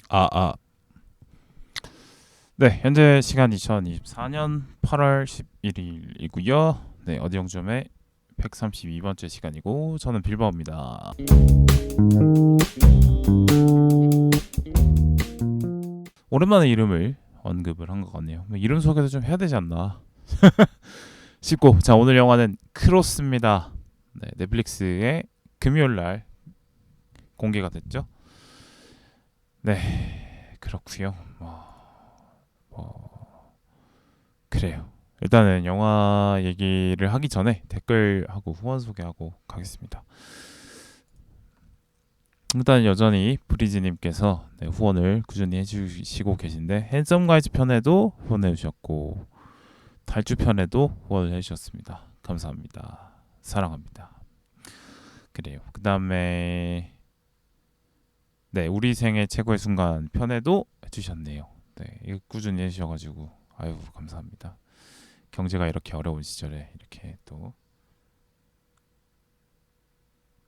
아, 아. 네, 현재 시간 2024년 8월 11일이고요. 네, 어디 영점의 132번째 시간이고 저는 빌바오입니다. 오랜만에 이름을 언급을 한 것 같네요. 이름 소개도 좀 해야 되지 않나 싶고, 자, 오늘 영화는 크로스입니다. 네, 넷플릭스에 금요일 날 공개가 됐죠. 네, 그렇고요. 그래요. 일단은 영화 얘기를 하기 전에 댓글하고 후원 소개하고 가겠습니다. 일단 여전히 브리즈님께서 후원을 꾸준히 해주시고 계신데, 핸섬 가이즈 편에도 후원해 주셨고 달주 편에도 후원을 해주셨습니다. 감사합니다. 사랑합니다. 그래요. 그 다음에 네, 우리 생애 최고의 순간 편에도 해주셨네요. 네, 이거 꾸준히 해주셔가지고 아유 감사합니다. 경제가 이렇게 어려운 시절에 이렇게 또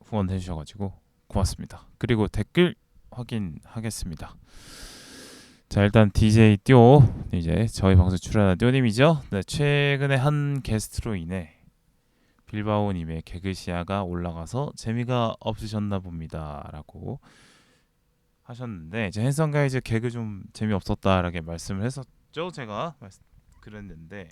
후원해 주셔가지고 고맙습니다. 그리고 댓글 확인하겠습니다. 자, 일단 DJ 띠오, 이제 저희 방송 출연한 띠오님이죠. 네, 최근에 한 게스트로 인해 빌바오님의 개그 시야가 올라가서 재미가 없으셨나 봅니다라고 하셨는데, 제 핸섬 가이즈 개그 좀 재미없었다라고 말씀을 했었죠. 제가 그랬는데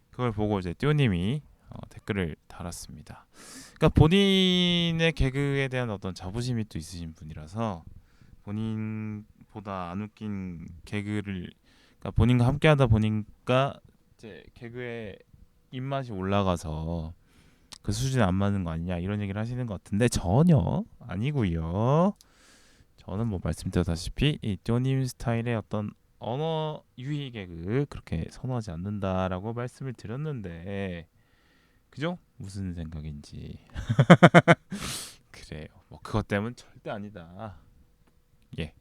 그걸 보고 이제 띠오님이 댓글을 달았습니다. 그러니까 본인의 개그에 대한 어떤 자부심이 또 있으신 분이라서 본인보다 안 웃긴 개그를, 그러니까 본인과 함께하다 보니까 이제 개그의 입맛이 올라가서 그 수준에 안 맞는 거 아니냐 이런 얘기를 하시는 것 같은데 전혀 아니고요. 저는 뭐 말씀드렸다시피 이 쪼님 스타일의 어떤 언어 유희 개그 그렇게 선호하지 않는다라고 말씀을 드렸는데, 그죠? 무슨 생각인지. 그래요. 뭐 그것 때문 절대 아니다. 예,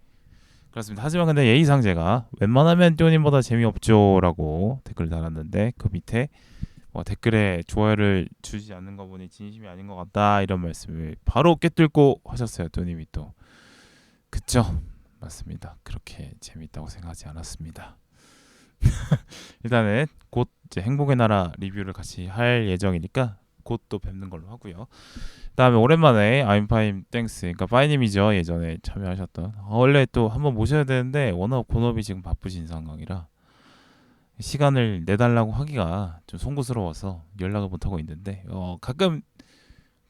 그렇습니다. 하지만 근데 예의상 제가 웬만하면 띠오님보다 재미없죠라고 댓글 달았는데, 그 밑에 댓글에 좋아요를 주지 않는 거 보니 진심이 아닌 것 같다 이런 말씀을 바로 꿰뚫고 하셨어요. 띠오님이 또 그쵸? 맞습니다. 그렇게 재밌다고 생각하지 않았습니다. 일단은 곧 이제 행복의 나라 리뷰를 같이 할 예정이니까 곧 또 뵙는 걸로 하고요. 그다음에 오랜만에 I'm fine thanks, 그러니까 파이님이죠. 예전에 참여하셨던 원래 또 한번 모셔야 되는데 워낙 본업이 지금 바쁘신 상황이라 시간을 내달라고 하기가 좀 송구스러워서 연락을 못 하고 있는데, 가끔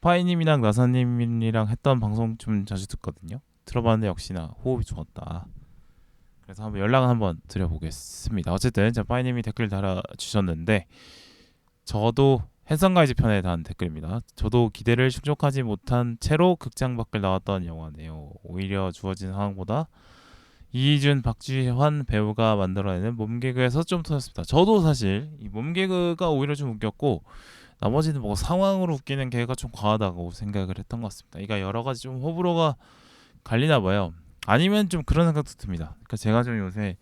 파이님이랑 나사님이랑 했던 방송 좀 자주 듣거든요. 들어봤는데 역시나 호흡이 좋았다. 그래서 한번 연락을 한번 드려보겠습니다. 어쨌든 자, 파이님이 댓글 달아주셨는데, 저도 해성가이즈 편에 대한 댓글입니다. 저도 기대를 충족하지 못한 채로 극장 밖을 나왔던 영화네요. 오히려 주어진 상황보다 이희준, 박지환 배우가 만들어내는 몸개그에서 좀 터졌습니다. 저도 사실 이 몸개그가 오히려 좀 웃겼고, 나머지는 뭐 상황으로 웃기는 개그가 좀 과하다고 생각을 했던 것 같습니다. 그러니까 여러 가지 좀 호불호가 갈리나 봐요. 아니면 좀 그런 생각도 듭니다. 그러니까 제가 좀 요새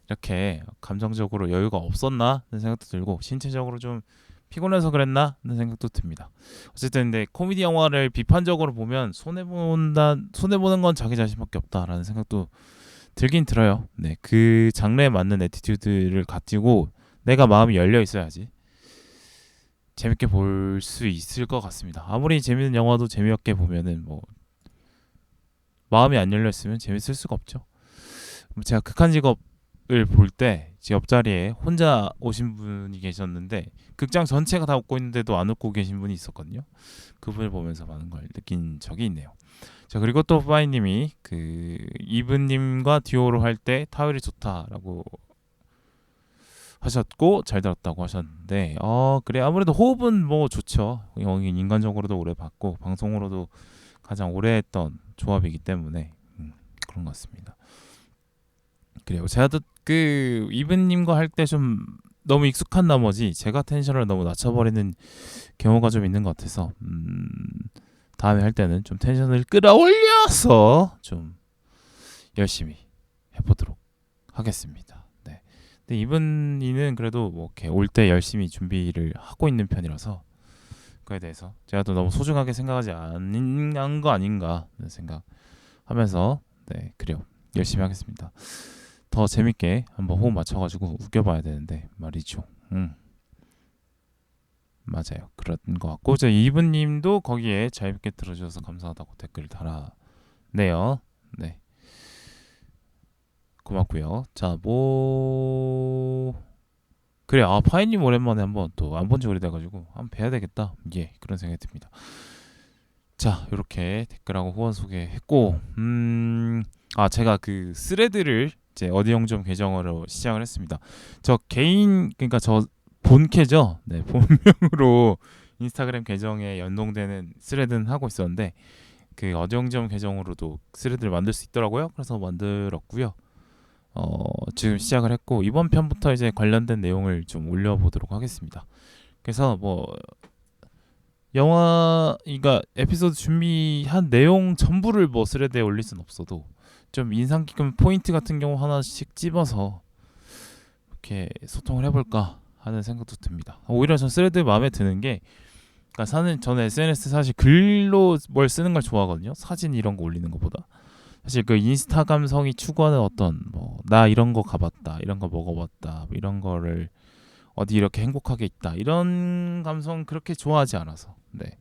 이렇게 감정적으로 여유가 없었나 하는 생각도 들고, 신체적으로 좀 피곤해서 그랬나 하는 생각도 듭니다. 어쨌든 근데 코미디 영화를 비판적으로 보면 손해 보는 건 자기 자신밖에 없다라는 생각도 들긴 들어요. 네, 그 장르에 맞는 애티튜드를 가지고 내가 마음이 열려 있어야지 재밌게 볼 수 있을 것 같습니다. 아무리 재밌는 영화도 재미없게 보면은 뭐 마음이 안 열려 있으면 재밌을 수가 없죠. 제가 극한 직업을 볼 때 제 옆자리에 혼자 오신 분이 계셨는데 극장 전체가 다 웃고 있는데도 안 웃고 계신 분이 있었거든요. 그분을 보면서 많은 걸 느낀 적이 있네요. 자, 그리고 또 파이님이 그 이브님과 듀오로 할 때 타율이 좋다라고 하셨고 잘 들었다고 하셨는데, 그래, 아무래도 호흡은 뭐 좋죠. 영인 인간적으로도 오래 봤고 방송으로도 가장 오래 했던 조합이기 때문에 그런 것 같습니다. 그래요. 제가 그 이브님과 할 때 좀 너무 익숙한 나머지 제가 텐션을 너무 낮춰버리는 경우가 좀 있는 것 같아서 다음에 할 때는 좀 텐션을 끌어올려서 좀 열심히 해보도록 하겠습니다. 네. 근데 이분이는 그래도 뭐 이렇게 올 때 열심히 준비를 하고 있는 편이라서 그에 대해서 제가 또 너무 소중하게 생각하지 않은 거 아닌가 하는 생각하면서, 네, 그래요. 열심히 하겠습니다. 더 재밌게 한번 호흡 맞춰가지고 웃겨봐야 되는데 말이죠. 맞아요. 그런 것 같고 저 이분님도 거기에 재밌게 들어주셔서 감사하다고 댓글을 달아네요. 네, 고맙고요. 자, 뭐 그래, 파이님 오랜만에 한번 또 안 본 지 오래돼가지고 한번 뵈야 되겠다. 예, 그런 생각이 듭니다. 자, 이렇게 댓글하고 후원 소개했고, 제가 그 스레드를 이제 어디영점 계정으로 시작을 했습니다. 저 개인, 그러니까 저 본캐죠. 네, 본명으로 인스타그램 계정에 연동되는 스레드는 하고 있었는데 그 어디영점 계정으로도 스레드를 만들 수 있더라고요. 그래서 만들었고요. 지금 시작을 했고 이번 편부터 이제 관련된 내용을 좀 올려보도록 하겠습니다. 그래서 뭐 영화, 그러니까 에피소드 준비한 내용 전부를 뭐 스레드에 올릴 순 없어도 좀 인상 깊은 포인트 같은 경우 하나씩 집어서 이렇게 소통을 해볼까 하는 생각도 듭니다. 오히려 전 스레드 마음에 드는 게, 그러니까 저는 SNS 사실 글로 뭘 쓰는 걸 좋아하거든요. 사진 이런 거 올리는 것보다. 사실 그 인스타 감성이 추구하는 어떤 뭐 나 이런 거 가봤다, 이런 거 먹어봤다, 이런 거를 어디 이렇게 행복하게 있다, 이런 감성 그렇게 좋아하지 않아서. 네,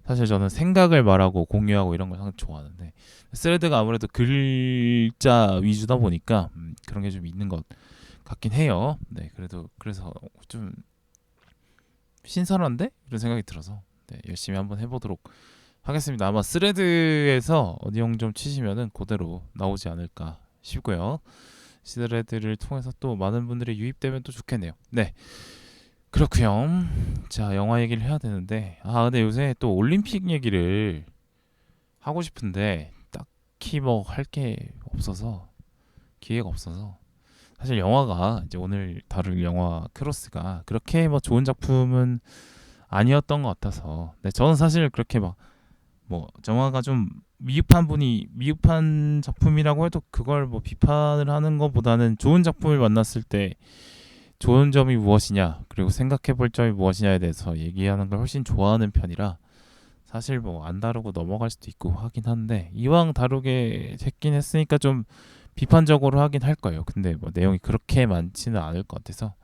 사실 저는 생각을 말하고 공유하고 이런 걸 상당히 좋아하는데 스레드가 아무래도 글자 위주다 보니까 그런 게 좀 있는 것 같긴 해요. 네, 그래서 좀 신선한데 이런 생각이 들어서 네, 열심히 한번 해보도록 하겠습니다. 아마 스레드에서 어디용 좀 치시면은 그대로 나오지 않을까 싶고요. 스레드를 통해서 또 많은 분들이 유입되면 또 좋겠네요. 네, 그렇고요. 자, 영화 얘기를 해야 되는데 근데 요새 또 올림픽 얘기를 하고 싶은데 딱히 뭐 할 게 없어서, 기회가 없어서, 사실 영화가 이제 오늘 다룰 영화 크로스가 그렇게 뭐 좋은 작품은 아니었던 것 같아서, 네, 저는 사실 그렇게 막 뭐 영화가 좀 미흡한 작품이라고 해도 그걸 뭐 비판을 하는 것보다는 좋은 작품을 만났을 때 좋은 점이 무엇이냐, 그리고 생각해 볼 점이 무엇이냐에 대해서 얘기하는 걸 훨씬 좋아하는 편이라 사실 뭐 안 다루고 넘어갈 수도 있고 하긴 한데, 이왕 다루게 됐긴 했으니까 좀 비판적으로 하긴 할 거예요. 근데 뭐 내용이 그렇게 많지는 않을 것 같아서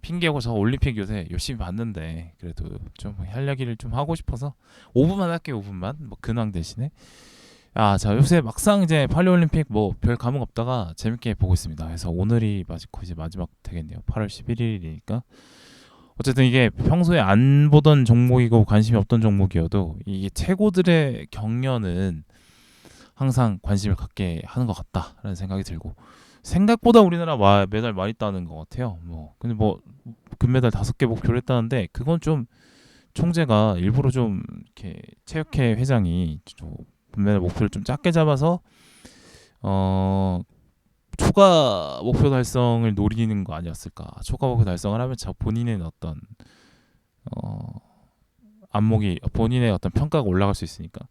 핑계고, 저 올림픽 요새 열심히 봤는데 그래도 좀 할 얘기를 좀 하고 싶어서 5분만 할게요. 5분만 뭐 근황 대신에. 자, 요새 막상 이제 파리올림픽 뭐 별 감흥 없다가 재밌게 보고 있습니다. 그래서 오늘이 거의 이제 마지막 되겠네요. 8월 11일이니까. 어쨌든 이게 평소에 안 보던 종목이고 관심이 없던 종목이어도 이게 최고들의 경연은 항상 관심을 갖게 하는 것 같다라는 생각이 들고, 생각보다 우리나라 메달 많이 따는 것 같아요. 뭐 근데 뭐 금메달 5개 목표를 했다는데 그건 좀 총재가 일부러 좀 이렇게 체육회 회장이 좀 금메달 목표를 좀 작게 잡아서 초과 목표 달성을 노리는 거 아니었을까. 초과 목표 달성을 하면 본인의 어떤 안목이, 본인의 어떤 평가가 올라갈 수 있으니까.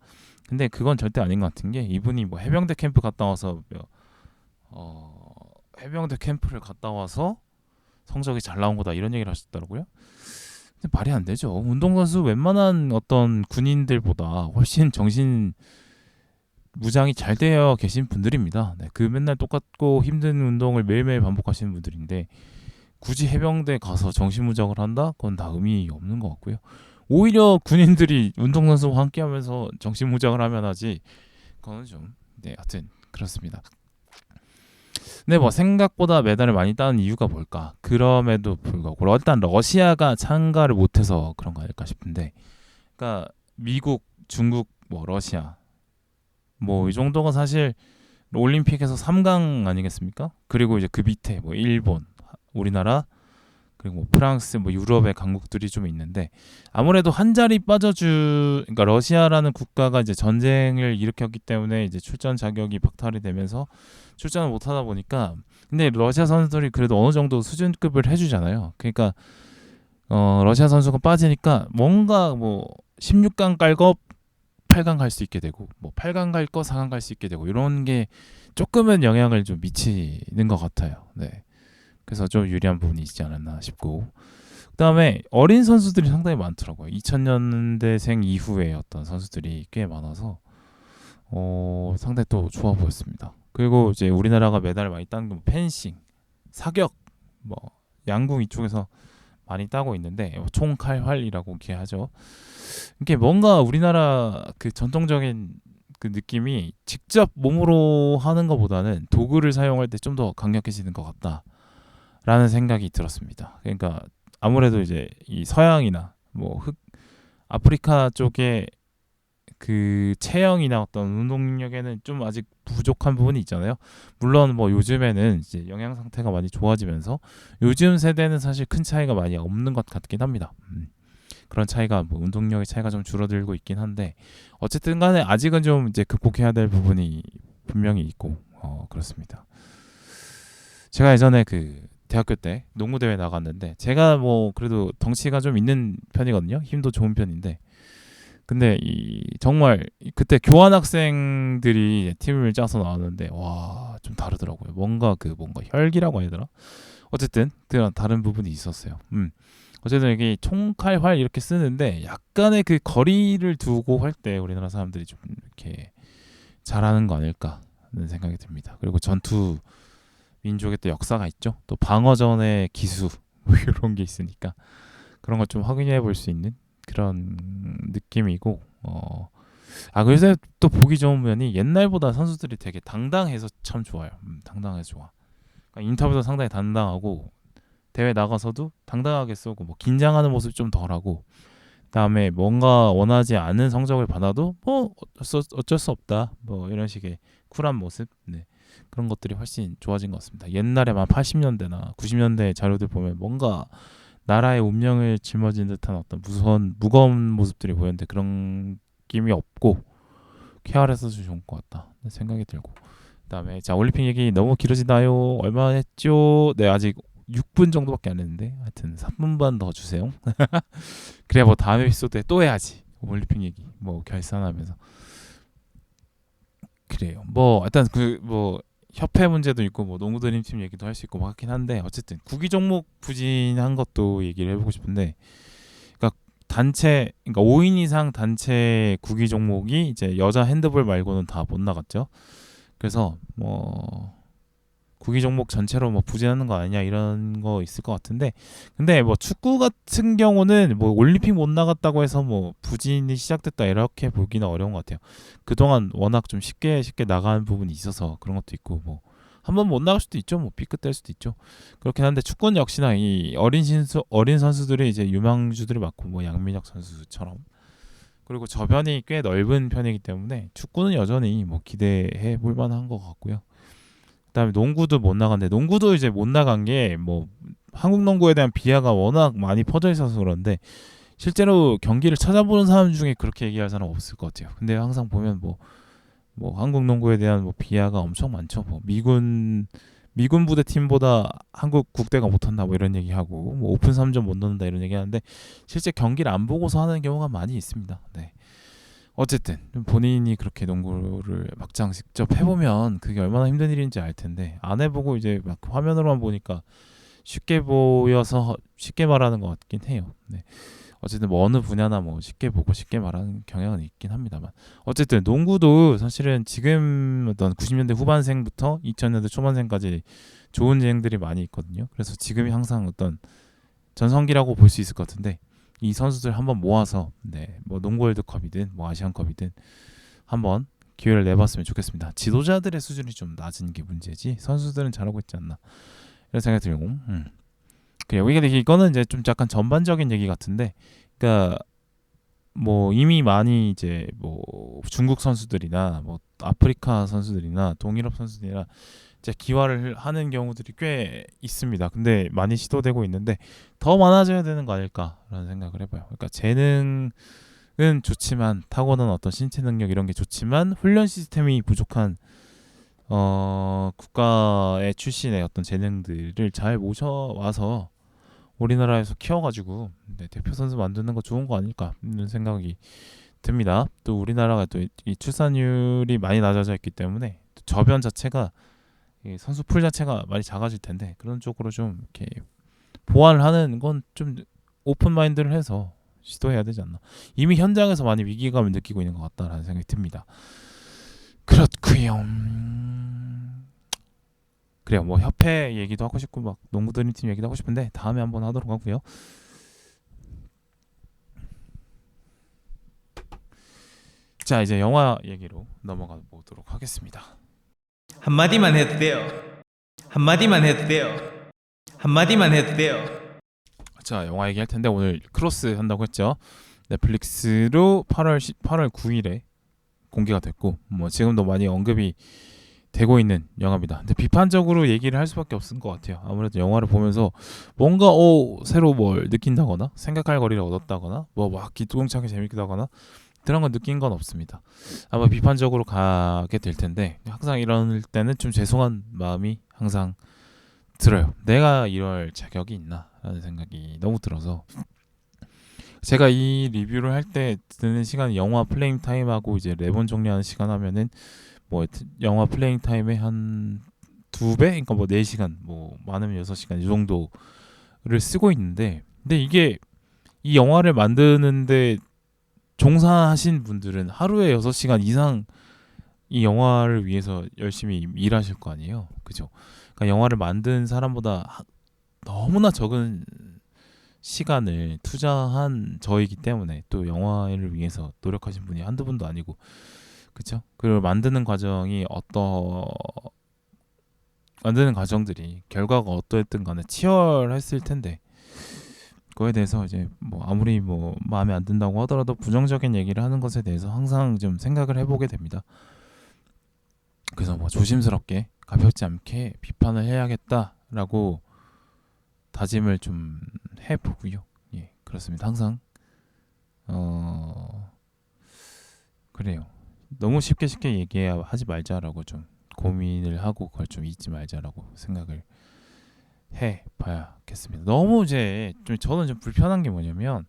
근데 그건 절대 아닌 것 같은 게, 이분이 뭐 해병대 캠프 갔다 와서 해병대 캠프를 갔다 와서 성적이 잘 나온 거다 이런 얘기를 하셨더라고요. 근데 말이 안 되죠. 운동선수 웬만한 어떤 군인들보다 훨씬 정신 무장이 잘 되어 계신 분들입니다. 네, 그 맨날 똑같고 힘든 운동을 매일매일 반복하시는 분들인데 굳이 해병대 가서 정신무장을 한다? 그건 다 의미 없는 것 같고요. 오히려 군인들이 운동선수와 함께하면서 정신무장을 하면 하지, 그거는 좀, 네, 하여튼 그렇습니다. 근데 뭐 생각보다 메달을 많이 따는 이유가 뭘까? 그럼에도 불구하고 일단 러시아가 참가를 못해서 그런 거 아닐까 싶은데, 그러니까 미국, 중국, 뭐 러시아, 뭐 이 정도가 사실 올림픽에서 3강 아니겠습니까? 그리고 이제 그 밑에 뭐 일본, 우리나라, 그리고 뭐 프랑스, 뭐 유럽의 강국들이 좀 있는데, 아무래도 한 자리 그러니까 러시아라는 국가가 이제 전쟁을 일으켰기 때문에 이제 출전 자격이 박탈이 되면서 출전을 못 하다 보니까, 근데 러시아 선수들이 그래도 어느 정도 수준급을 해주잖아요. 그러니까 러시아 선수가 빠지니까 뭔가 뭐 16강 깔고 8강 갈 수 있게 되고, 뭐 8강 갈 거 4강 갈 수 있게 되고, 이런 게 조금은 영향을 좀 미치는 것 같아요. 네. 그래서 좀 유리한 부분이 있지 않았나 싶고, 그다음에 어린 선수들이 상당히 많더라고요. 2000년대생 이후에 어떤 선수들이 꽤 많아서 상당히 또 좋아 보였습니다. 그리고 이제 우리나라가 메달을 많이 따는 게 펜싱, 사격, 뭐 양궁 이쪽에서 많이 따고 있는데 총칼활이라고 이렇게 하죠. 이게 뭔가 우리나라 그 전통적인 그 느낌이 직접 몸으로 하는 것보다는 도구를 사용할 때 좀 더 강력해지는 것 같다라는 생각이 들었습니다. 그러니까 아무래도 이제 이 서양이나 뭐 아프리카 쪽에 그 체형이나 어떤 운동 능력에는 좀 아직 부족한 부분이 있잖아요. 물론 뭐 요즘에는 이제 영양 상태가 많이 좋아지면서 요즘 세대는 사실 큰 차이가 많이 없는 것 같긴 합니다. 그런 차이가 뭐 운동력의 차이가 좀 줄어들고 있긴 한데 어쨌든 간에 아직은 좀 이제 극복해야 될 부분이 분명히 있고 그렇습니다. 제가 예전에 그 대학교 때 농구 대회 나갔는데 제가 뭐 그래도 덩치가 좀 있는 편이거든요. 힘도 좋은 편인데 근데 이 정말 그때 교환 학생들이 팀을 짜서 나왔는데 와 좀 다르더라고요. 뭔가 혈기라고 해야 되나? 어쨌든 그런 다른 부분이 있었어요. 어쨌든 여기 총칼활 이렇게 쓰는데 약간의 그 거리를 두고 할 때 우리나라 사람들이 좀 이렇게 잘하는 거 아닐까라는 생각이 듭니다. 그리고 전투 민족의 또 역사가 있죠. 또 방어전의 기수 뭐 이런 게 있으니까 그런 걸 좀 확인해 볼 수 있는 그런 느낌이고 그래서 또 보기 좋은 면이 옛날보다 선수들이 되게 당당해서 참 좋아요. 당당해서 좋아. 그러니까 인터뷰도 상당히 당당하고 대회 나가서도 당당하게 쏘고 뭐 긴장하는 모습 좀 덜하고 그다음에 뭔가 원하지 않는 성적을 받아도 뭐 어쩔 수 없다 뭐 이런 식의 쿨한 모습 그런 것들이 훨씬 좋아진 것 같습니다. 옛날에 막 80년대나 90년대 자료들 보면 뭔가 나라의 운명을 짊어진 듯한 어떤 무거운 모습들이 보였는데 그런 느낌이 없고 쾌활해서 좋은 것 같다 생각이 들고 그다음에 자 올림픽 얘기 너무 길어지나요? 얼마 했죠? 네 아직 6분 정도밖에 안 했는데 하여튼 3분만 더 주세요. 그래야 뭐 다음 에피소드에 또 해야지 올림픽 얘기 뭐 결산하면서 그래요. 뭐 일단 그 뭐 협회 문제도 있고 뭐 농구 드림팀 얘기도 할 수 있고 뭐 하긴 한데 어쨌든 구기 종목 부진한 것도 얘기를 해보고 싶은데 그러니까 단체 그러니까 5인 이상 단체 구기 종목이 이제 여자 핸드볼 말고는 다 못 나갔죠. 그래서 뭐 구기 종목 전체로 뭐 부진하는 거 아니냐 이런 거 있을 것 같은데 근데 뭐 축구 같은 경우는 뭐 올림픽 못 나갔다고 해서 뭐 부진이 시작됐다 이렇게 보기는 어려운 것 같아요. 그동안 워낙 좀 쉽게 나가는 부분이 있어서 그런 것도 있고 뭐 한 번 못 나갈 수도 있죠. 뭐 삐끗될 수도 있죠. 그렇긴 한데 축구는 역시나 이 어린 선수들이 이제 유망주들이 많고 뭐 양민혁 선수처럼 그리고 저변이 꽤 넓은 편이기 때문에 축구는 여전히 뭐 기대해 볼 만한 것 같고요. 그다음에 농구도 못 나갔는데 농구도 이제 못 나간 게 뭐 한국 농구에 대한 비하가 워낙 많이 퍼져 있어서 그런데 실제로 경기를 찾아보는 사람 중에 그렇게 얘기할 사람 없을 것 같아요. 근데 항상 보면 뭐 한국 농구에 대한 뭐 비하가 엄청 많죠. 뭐 미군 부대 팀보다 한국 국대가 못한다 뭐 이런 얘기하고 뭐 오픈 3점 못 넣는다 이런 얘기하는데 실제 경기를 안 보고서 하는 경우가 많이 있습니다. 네. 어쨌든 본인이 그렇게 농구를 막상 직접 해보면 그게 얼마나 힘든 일인지 알 텐데 안 해보고 이제 막 화면으로만 보니까 쉽게 보여서 쉽게 말하는 것 같긴 해요. 네. 어쨌든 뭐 어느 분야나 뭐 쉽게 보고 쉽게 말하는 경향은 있긴 합니다만 어쨌든 농구도 사실은 지금 어떤 90년대 후반생부터 2000년대 초반생까지 좋은 진행들이 많이 있거든요. 그래서 지금이 항상 어떤 전성기라고 볼 수 있을 것 같은데 이 선수들 한번 모아서 뭐 농구 월드컵이든 뭐 아시안컵이든 한번 기회를 내봤으면 좋겠습니다. 지도자들의 수준이 좀 낮은 게 문제지 선수들은 잘하고 있지 않나 이런 생각이 들고 그래요. 이거는 이제 좀 약간 전반적인 얘기 같은데 그러니까 뭐 이미 많이 이제 뭐 중국 선수들이나 뭐 아프리카 선수들이나 동유럽 선수들이나 이제 기화를 하는 경우들이 꽤 있습니다. 근데 많이 시도되고 있는데 더 많아져야 되는 거 아닐까라는 생각을 해봐요. 그러니까 재능은 좋지만 타고난 어떤 신체 능력 이런 게 좋지만 훈련 시스템이 부족한 국가의 출신의 어떤 재능들을 잘 모셔와서 우리나라에서 키워가지고 대표 선수 만드는 거 좋은 거 아닐까 이런 생각이 듭니다. 또 우리나라가 또 이 출산율이 많이 낮아져 있기 때문에 저변 자체가 선수 풀 자체가 많이 작아질 텐데 그런 쪽으로 좀 이렇게 보완을 하는 건 좀 오픈 마인드를 해서 시도해야 되지 않나. 이미 현장에서 많이 위기감을 느끼고 있는 것 같다라는 생각이 듭니다. 그래요. 그래요. 뭐 협회 얘기도 하고 싶고 막 농구 드림팀 얘기도 하고 싶은데 다음에 한번 하도록 하고요. 자, 이제 영화 얘기로 넘어가 보도록 하겠습니다. 한마디만 해도 돼요. 한마디만 해도 돼요. 한마디만 해도 돼요. 자, 영화 얘기할 텐데 오늘 크로스 한다고 했죠. 넷플릭스로 8월 9일에 공개가 됐고 뭐 지금도 많이 언급이 되고 있는 영화입니다. 근데 비판적으로 얘기를 할 수밖에 없을 것 같아요. 아무래도 영화를 보면서 뭔가 새로 뭘 느낀다거나 생각할 거리를 얻었다거나 뭐 막 기똥차게 재밌다거나 그런 건 느낀 건 없습니다. 아마 비판적으로 가게 될 텐데 항상 이럴 때는 좀 죄송한 마음이 항상 들어요. 내가 이럴 자격이 있나 라는 생각이 너무 들어서 제가 이 리뷰를 할 때 드는 시간 영화 플레잉 타임하고 이제 레본 정리하는 시간 하면은 뭐 영화 플레잉 타임의 한 2배? 그러니까 뭐 4시간 뭐 많으면 6시간 이 정도를 쓰고 있는데 근데 이게 이 영화를 만드는데 종사하신 분들은 하루에 6시간 이상 이 영화를 위해서 열심히 일하실 거 아니에요. 그죠? 그러니까 영화를 만든 사람보다 너무나 적은 시간을 투자한 저이기 때문에 또 영화를 위해서 노력하신 분이 한두 분도 아니고 그렇죠? 그리고 만드는 과정들이 결과가 어떠했든 간에 치열했을 텐데 그거에 대해서 이제 뭐 아무리 뭐 마음에 안 든다고 하더라도 부정적인 얘기를 하는 것에 대해서 항상 좀 생각을 해보게 됩니다. 그래서 뭐 조심스럽게 가볍지 않게 비판을 해야겠다라고 다짐을 좀 해보고요. 예, 그렇습니다. 항상 그래요. 너무 쉽게 얘기하지 말자라고 좀 고민을 하고 그걸 좀 잊지 말자라고 생각을 해봐야겠습니다. 너무 이제 좀 저는 좀 불편한 게 뭐냐면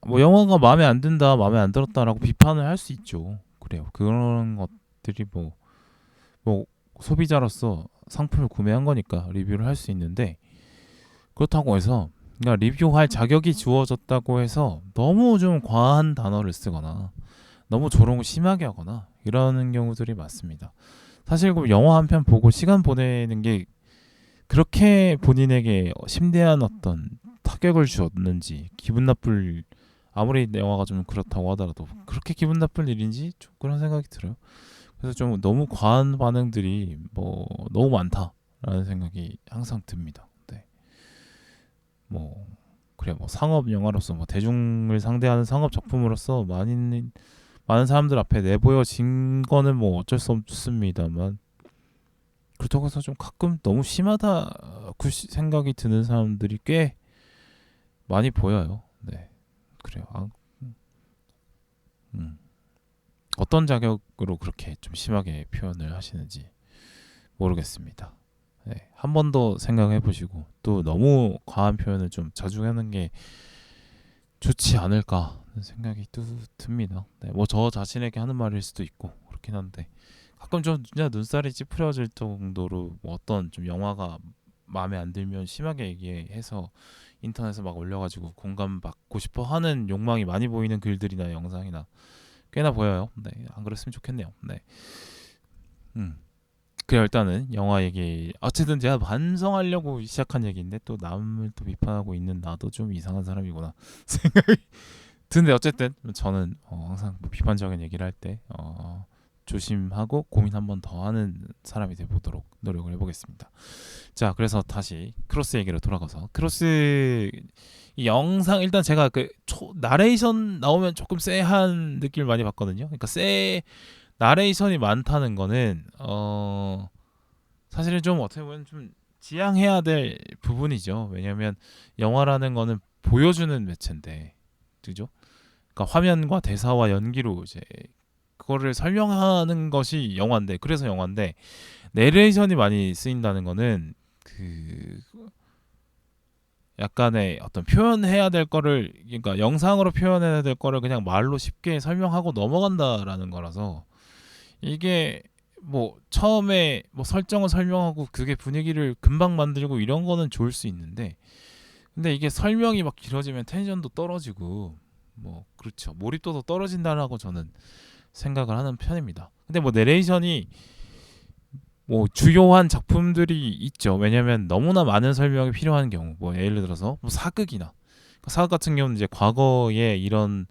뭐 영화가 마음에 안 든다, 마음에 안 들었다라고 비판을 할 수 있죠. 그래요. 그런 것들이 뭐 소비자로서 상품을 구매한 거니까 리뷰를 할 수 있는데 그렇다고 해서 그러니까 리뷰할 자격이 주어졌다고 해서 너무 좀 과한 단어를 쓰거나 너무 조롱을 심하게 하거나 이러는 경우들이 많습니다. 사실 그 영화 한 편 보고 시간 보내는 게 그렇게 본인에게 심대한 어떤 타격을 주었는지 기분 나쁠 아무리 영화가 좀 그렇다고 하더라도 그렇게 기분 나쁠 일인지 좀 그런 생각이 들어요. 그래서 좀 너무 과한 반응들이 뭐 너무 많다라는 생각이 항상 듭니다. 네. 뭐 그래 뭐 상업 영화로서 뭐 대중을 상대하는 상업 작품으로서 많은 사람들 앞에 내보여진 거는 뭐 어쩔 수 없습니다만 그렇다고 해서 좀 가끔 너무 심하다 그 생각이 드는 사람들이 꽤 많이 보여요. 네, 그래요. 어떤 자격으로 그렇게 좀 심하게 표현을 하시는지 모르겠습니다. 네, 한 번 더 생각해 보시고 또 너무 과한 표현을 좀 자주 하는 게 좋지 않을까 하는 생각이 또 듭니다. 네, 뭐 저 자신에게 하는 말일 수도 있고 그렇긴 한데 가끔 좀 진짜 눈살이 찌푸려질 정도로 뭐 어떤 좀 영화가 마음에 안 들면 심하게 얘기해서 인터넷에 막 올려가지고 공감받고 싶어 하는 욕망이 많이 보이는 글들이나 영상이나 꽤나 보여요. 네, 안 그랬으면 좋겠네요. 네. 그래 일단은 영화 얘기 어쨌든 제가 반성하려고 시작한 얘기인데 또 남을 또 비판하고 있는 나도 좀 이상한 사람이구나 생각이 드는데 어쨌든 저는 항상 뭐 비판적인 얘기를 할 때 조심하고 고민 한 번 더 하는 사람이 되보도록 노력을 해보겠습니다. 자 그래서 다시 크로스 얘기로 돌아가서 크로스 이 영상 일단 제가 그 나레이션 나오면 조금 쎄한 느낌을 많이 받거든요. 그러니까 나레이션이 많다는 거는 사실은 좀 어떻게 보면 좀 지양해야 될 부분이죠. 왜냐하면 영화라는 거는 보여주는 매체인데, 그죠? 그러니까 화면과 대사와 연기로 이제 그거를 설명하는 것이 영화인데, 그래서 영화인데 내레이션이 많이 쓰인다는 거는 그 약간의 어떤 표현해야 될 거를 그러니까 영상으로 표현해야 될 거를 그냥 말로 쉽게 설명하고 넘어간다라는 거라서 이게 뭐 처음에 뭐 설정을 설명하고 그게 분위기를 금방 만들고 이런 거는 좋을 수 있는데 근데 이게 설명이 막 길어지면 텐션도 떨어지고 뭐 그렇죠 몰입도도 떨어진다라고 저는 생각을 하는 편입니다. 근데 뭐 내레이션이 뭐 주요한 작품들이 있죠. 왜냐면 너무나 많은 설명이 필요한 경우, 뭐 예를 들어서 뭐 사극이나 사극 같은 경우는 이제 과거에 이런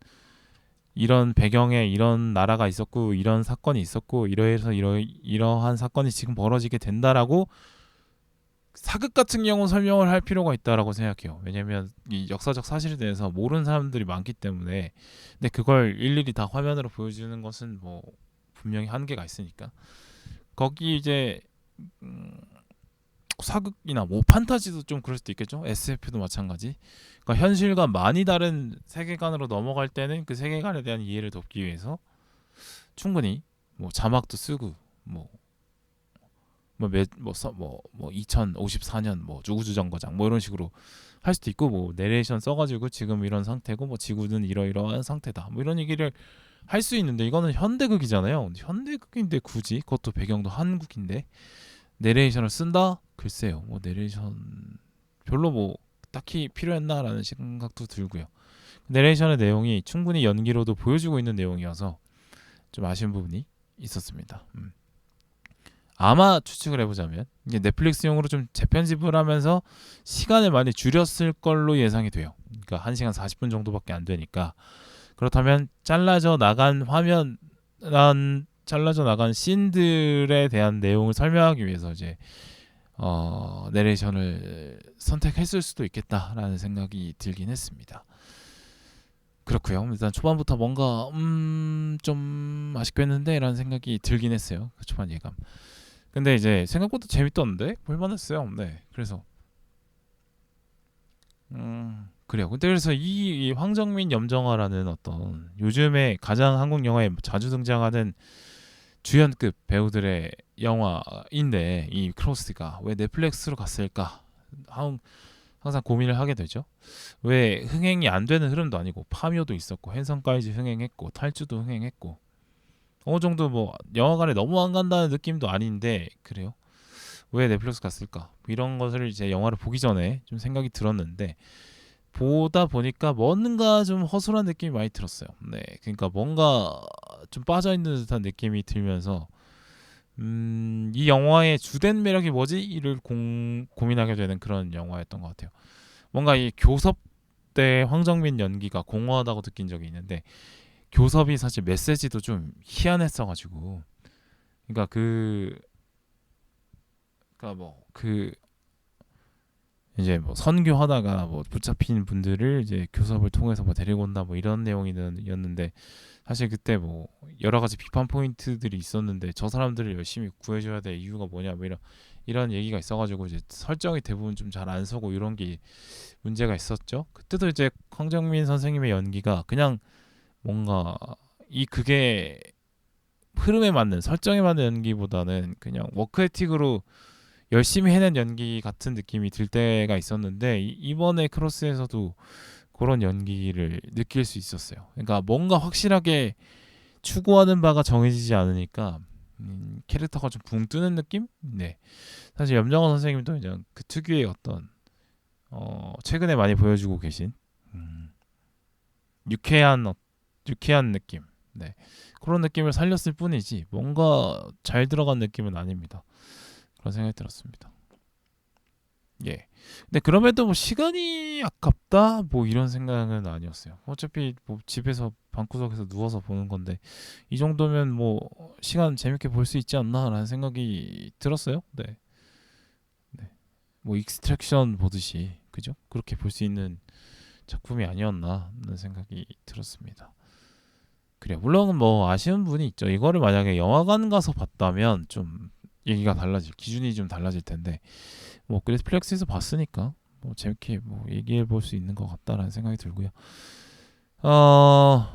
배경에 이런 나라가 있었고 이런 사건이 있었고 이러해서 이러한 사건이 지금 벌어지게 된다라고 사극 같은 경우 설명을 할 필요가 있다라고 생각해요. 왜냐면 이 역사적 사실에 대해서 모르는 사람들이 많기 때문에. 근데 그걸 일일이 다 화면으로 보여주는 것은 뭐 분명히 한계가 있으니까. 거기 이제 음, 사극이나 뭐 판타지도 좀 그럴 수도 있겠죠. SF도 마찬가지. 그러니까 현실과 많이 다른 세계관으로 넘어갈 때는 그 세계관에 대한 이해를 돕기 위해서 충분히 뭐 자막도 쓰고 뭐 2054년 뭐 주구주정거장 뭐 이런 식으로 할 수도 있고 뭐 내레이션 써가지고 지금 이런 상태고 뭐 지구는 이러이러한 상태다 뭐 이런 얘기를 할 수 있는데 이거는 현대극이잖아요. 현대극인데 굳이 그것도 배경도 한국인데 내레이션을 쓴다? 글쎄요. 뭐 내레이션 별로 뭐 딱히 필요했나라는 생각도 들고요. 내레이션의 내용이 충분히 연기로도 보여주고 있는 내용이어서 좀 아쉬운 부분이 있었습니다. 아마 추측을 해보자면 이게 넷플릭스용으로 좀 재편집을 하면서 시간을 많이 줄였을 걸로 예상이 돼요. 그러니까 1시간 40분 정도밖에 안 되니까 그렇다면 잘라져 나간 씬들에 대한 내용을 설명하기 위해서 이제 내레이션을 선택했을 수도 있겠다라는 생각이 들긴 했습니다. 그렇고요. 일단 초반부터 뭔가 좀 아쉽겠는데라는 생각이 들긴 했어요. 그 초반 예감. 근데 이제 생각보다 재밌던데 볼만했어요. 네, 그래서 그래요. 근데 그래서 이 황정민 염정아라는 어떤 요즘에 가장 한국 영화에 자주 등장하는 주연급 배우들의 영화인데 이 크로스가 왜 넷플릭스로 갔을까? 항상 고민을 하게 되죠. 왜 흥행이 안 되는 흐름도 아니고 파묘도 있었고 hen성까지 흥행했고 탈주도 흥행했고 어느 정도 뭐 영화관에 너무 안 간다는 느낌도 아닌데 그래요. 왜 넷플릭스 갔을까? 이런 것을 이제 영화를 보기 전에 좀 생각이 들었는데 보다 보니까 뭔가 좀 허술한 느낌이 많이 들었어요. 네, 그러니까 뭔가 좀 빠져 있는 듯한 느낌이 들면서 이 영화의 주된 매력이 뭐지? 이를 고민하게 되는 그런 영화였던 것 같아요. 뭔가 이 교섭 때 황정민 연기가 공허하다고 느낀 적이 있는데 교섭이 사실 메시지도 좀 희한했어가지고 그러니까 그러니까 뭐그 이제 뭐 선교하다가 뭐 붙잡힌 분들을 이제 교섭을 통해서 뭐 데리고 온다 뭐 이런 내용이었는데 사실 그때 뭐 여러 가지 비판 포인트들이 있었는데 저 사람들을 열심히 구해줘야 될 이유가 뭐냐 뭐 이런 얘기가 있어가지고 이제 설정이 대부분 좀 잘 안 서고 이런 게 문제가 있었죠. 그때도 이제 황정민 선생님의 연기가 그냥 뭔가 이 그게 흐름에 맞는 설정에 맞는 연기보다는 그냥 워크에틱으로 열심히 해낸 연기 같은 느낌이 들 때가 있었는데 이번에 크로스에서도 그런 연기를 느낄 수 있었어요. 그러니까 뭔가 확실하게 추구하는 바가 정해지지 않으니까 캐릭터가 좀 붕 뜨는 느낌? 네. 사실 염정아 선생님도 이제 그 특유의 어떤 최근에 많이 보여주고 계신 유쾌한 느낌. 네. 그런 느낌을 살렸을 뿐이지 뭔가 잘 들어간 느낌은 아닙니다. 그런 생각이 들었습니다. 예. 근데 그럼에도 뭐 시간이 아깝다 뭐 이런 생각은 아니었어요. 어차피 뭐 집에서 방구석에서 누워서 보는 건데 이 정도면 뭐 시간 재밌게 볼 수 있지 않나라는 생각이 들었어요. 네. 네. 뭐 익스트랙션 보듯이 그죠? 그렇게 볼 수 있는 작품이 아니었나라는 생각이 들었습니다. 그래 물론 뭐 아쉬운 부분이 있죠. 이거를 만약에 영화관 가서 봤다면 좀 얘기가 달라질 기준이 좀 달라질 텐데 뭐 넷플릭스에서 봤으니까 뭐 재밌게 뭐 얘기해 볼 수 있는 것 같다라는 생각이 들고요. 어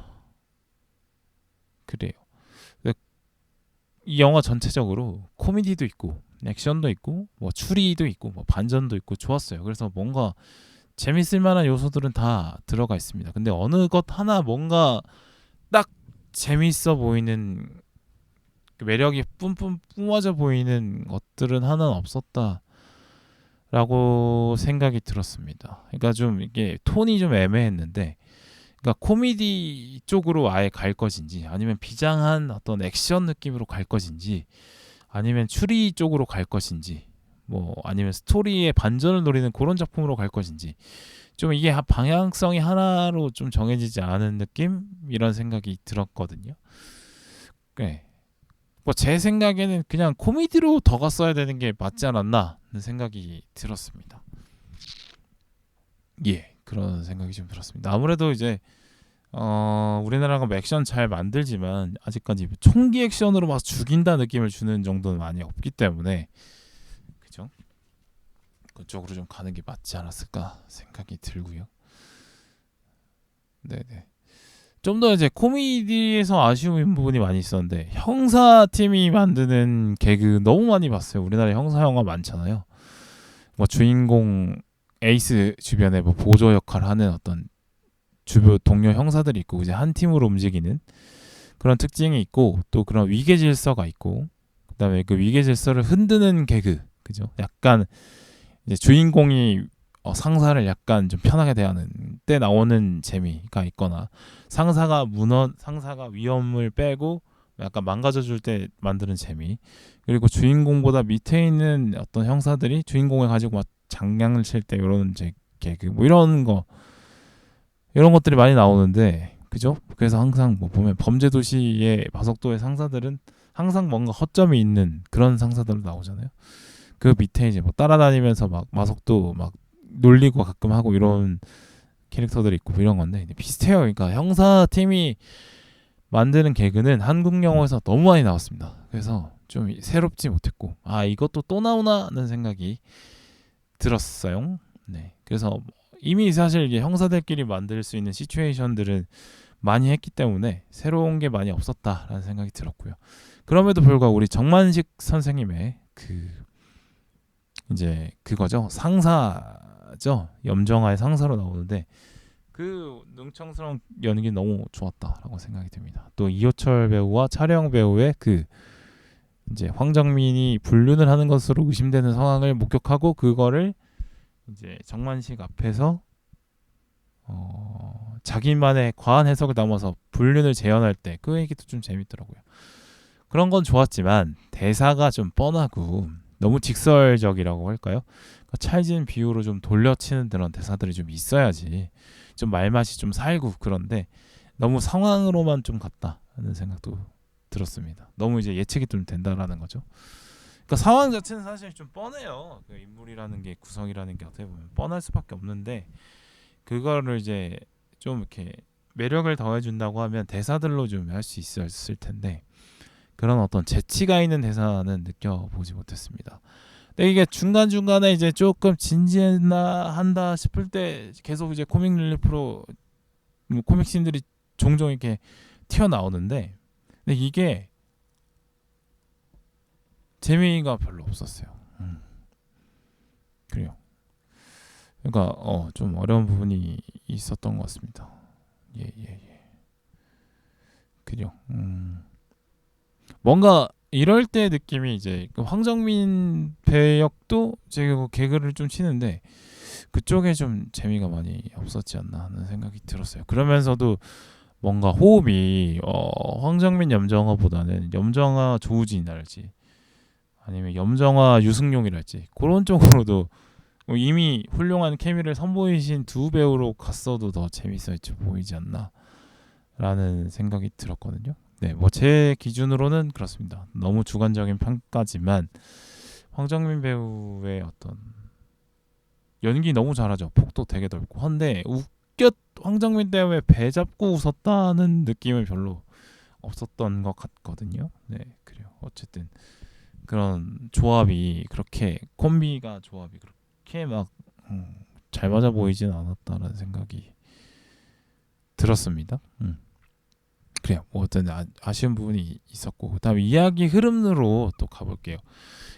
그래요. 이 영화 전체적으로 코미디도 있고 액션도 있고 뭐 추리도 있고 뭐 반전도 있고 좋았어요. 그래서 뭔가 재밌을 만한 요소들은 다 들어가 있습니다. 근데 어느 것 하나 뭔가 딱 재밌어 보이는 그 매력이 뿜뿜 뿜어져 보이는 것들은 하나는 없었다라고 생각이 들었습니다. 그러니까 좀 이게 톤이 좀 애매했는데 그러니까 코미디 쪽으로 아예 갈 것인지, 아니면 비장한 어떤 액션 느낌으로 갈 것인지, 아니면 추리 쪽으로 갈 것인지, 뭐 아니면 스토리의 반전을 노리는 그런 작품으로 갈 것인지, 좀 이게 방향성이 하나로 좀 정해지지 않은 느낌, 이런 생각이 들었거든요. 네. 뭐 제 생각에는 그냥 코미디로 더 갔어야 되는 게 맞지 않았나 하는 생각이 들었습니다. 예, 그런 생각이 좀 들었습니다. 아무래도 이제 우리나라가 뭐 액션 잘 만들지만 아직까지 총기 액션으로 막 죽인다 느낌을 주는 정도는 많이 없기 때문에, 그죠? 그쪽으로 좀 가는 게 맞지 않았을까 생각이 들고요. 네네. 좀 더 이제 코미디에서 아쉬운 부분이 많이 있었는데, 형사 팀이 만드는 개그 너무 많이 봤어요. 우리나라에 형사 영화 많잖아요. 뭐 주인공 에이스 주변에 뭐 보조 역할을 하는 어떤 주변 동료 형사들이 있고, 이제 한 팀으로 움직이는 그런 특징이 있고, 또 그런 위계 질서가 있고, 그다음에 그 위계 질서를 흔드는 개그, 그죠? 약간 이제 주인공이 상사를 약간 좀 편하게 대하는 때 나오는 재미가 있거나, 상사가 위험을 빼고 약간 망가져줄 때 만드는 재미, 그리고 주인공보다 밑에 있는 어떤 형사들이 주인공을 가지고 막 장난을 칠 때 이런 이제 개그, 뭐 이런 것들이 많이 나오는데, 그죠? 그래서 항상 뭐 보면 범죄도시의 마석도의 상사들은 항상 뭔가 허점이 있는 그런 상사들로 나오잖아요. 그 밑에 이제 뭐 따라다니면서 막 마석도 막 놀리고 가끔 하고 이런 캐릭터들이 있고 이런 건데, 비슷해요. 그러니까 형사 팀이 만드는 개그는 한국 영화에서 너무 많이 나왔습니다. 그래서 좀 새롭지 못했고, 아 이것도 또 나오나 하는 생각이 들었어요. 네. 그래서 이미 사실 이제 형사들끼리 만들 수 있는 시츄에이션들은 많이 했기 때문에 새로운 게 많이 없었다라는 생각이 들었고요. 그럼에도 불구하고 우리 정만식 선생님의 그 이제 그거죠, 상사죠, 염정아의 상사로 나오는데, 그 능청스러운 연기 너무 좋았다라고 생각이 듭니다. 또 이호철 배우와 차령 배우의 그 이제 황정민이 불륜을 하는 것으로 의심되는 상황을 목격하고, 그거를 이제 정만식 앞에서 자기만의 과한 해석을 담아서 불륜을 재현할 때 그 얘기도 좀 재밌더라고요. 그런 건 좋았지만 대사가 좀 뻔하고 너무 직설적이라고 할까요? 그러니까 찰진 비유로 좀 돌려치는 그런 대사들이 좀 있어야지 좀 말맛이 좀 살고, 그런데 너무 상황으로만 좀 갔다 하는 생각도 들었습니다. 너무 이제 예측이 좀 된다라는 거죠. 그러니까 상황 자체는 사실 좀 뻔해요. 그 인물이라는 게, 구성이라는 게 어떻게 보면 뻔할 수밖에 없는데, 그거를 이제 좀 이렇게 매력을 더해준다고 하면 대사들로 좀 할 수 있었을 텐데, 그런 어떤 재치가 있는 대사는 느껴보지 못했습니다. 근데 이게 중간중간에 이제 조금 진지했나 한다 싶을 때 계속 이제 코믹 릴리프로 코믹 씬들이 종종 이렇게 튀어나오는데, 근데 이게 재미가 별로 없었어요. 그래요. 그러니까 좀 어려운 부분이 있었던 것 같습니다. 예. 그래요. 뭔가 이럴 때 느낌이 이제 그 황정민 배역도 제가 개그를 좀 치는데 그쪽에 좀 재미가 많이 없었지 않나 하는 생각이 들었어요. 그러면서도 뭔가 호흡이 황정민 염정아보다는 염정아 조우진이랄지, 아니면 염정아 유승용이랄지, 그런 쪽으로도 이미 훌륭한 케미를 선보이신 두 배우로 갔어도 더 재밌어져 보이지 않나 라는 생각이 들었거든요. 네, 뭐 제 기준으로는 그렇습니다. 너무 주관적인 평가지만 황정민 배우의 어떤 연기 너무 잘하죠. 폭도 되게 넓고. 한데 황정민 때문에 배 잡고 웃었다는 느낌은 별로 없었던 것 같거든요. 네, 그래요. 어쨌든 그런 조합이 그렇게 콤비가 조합이 그렇게 막 잘 맞아 보이진 않았다라는 생각이 들었습니다. 그래요. 뭐 어떤 아쉬운 부분이 있었고, 그다음에 이야기 흐름으로 또 가볼게요.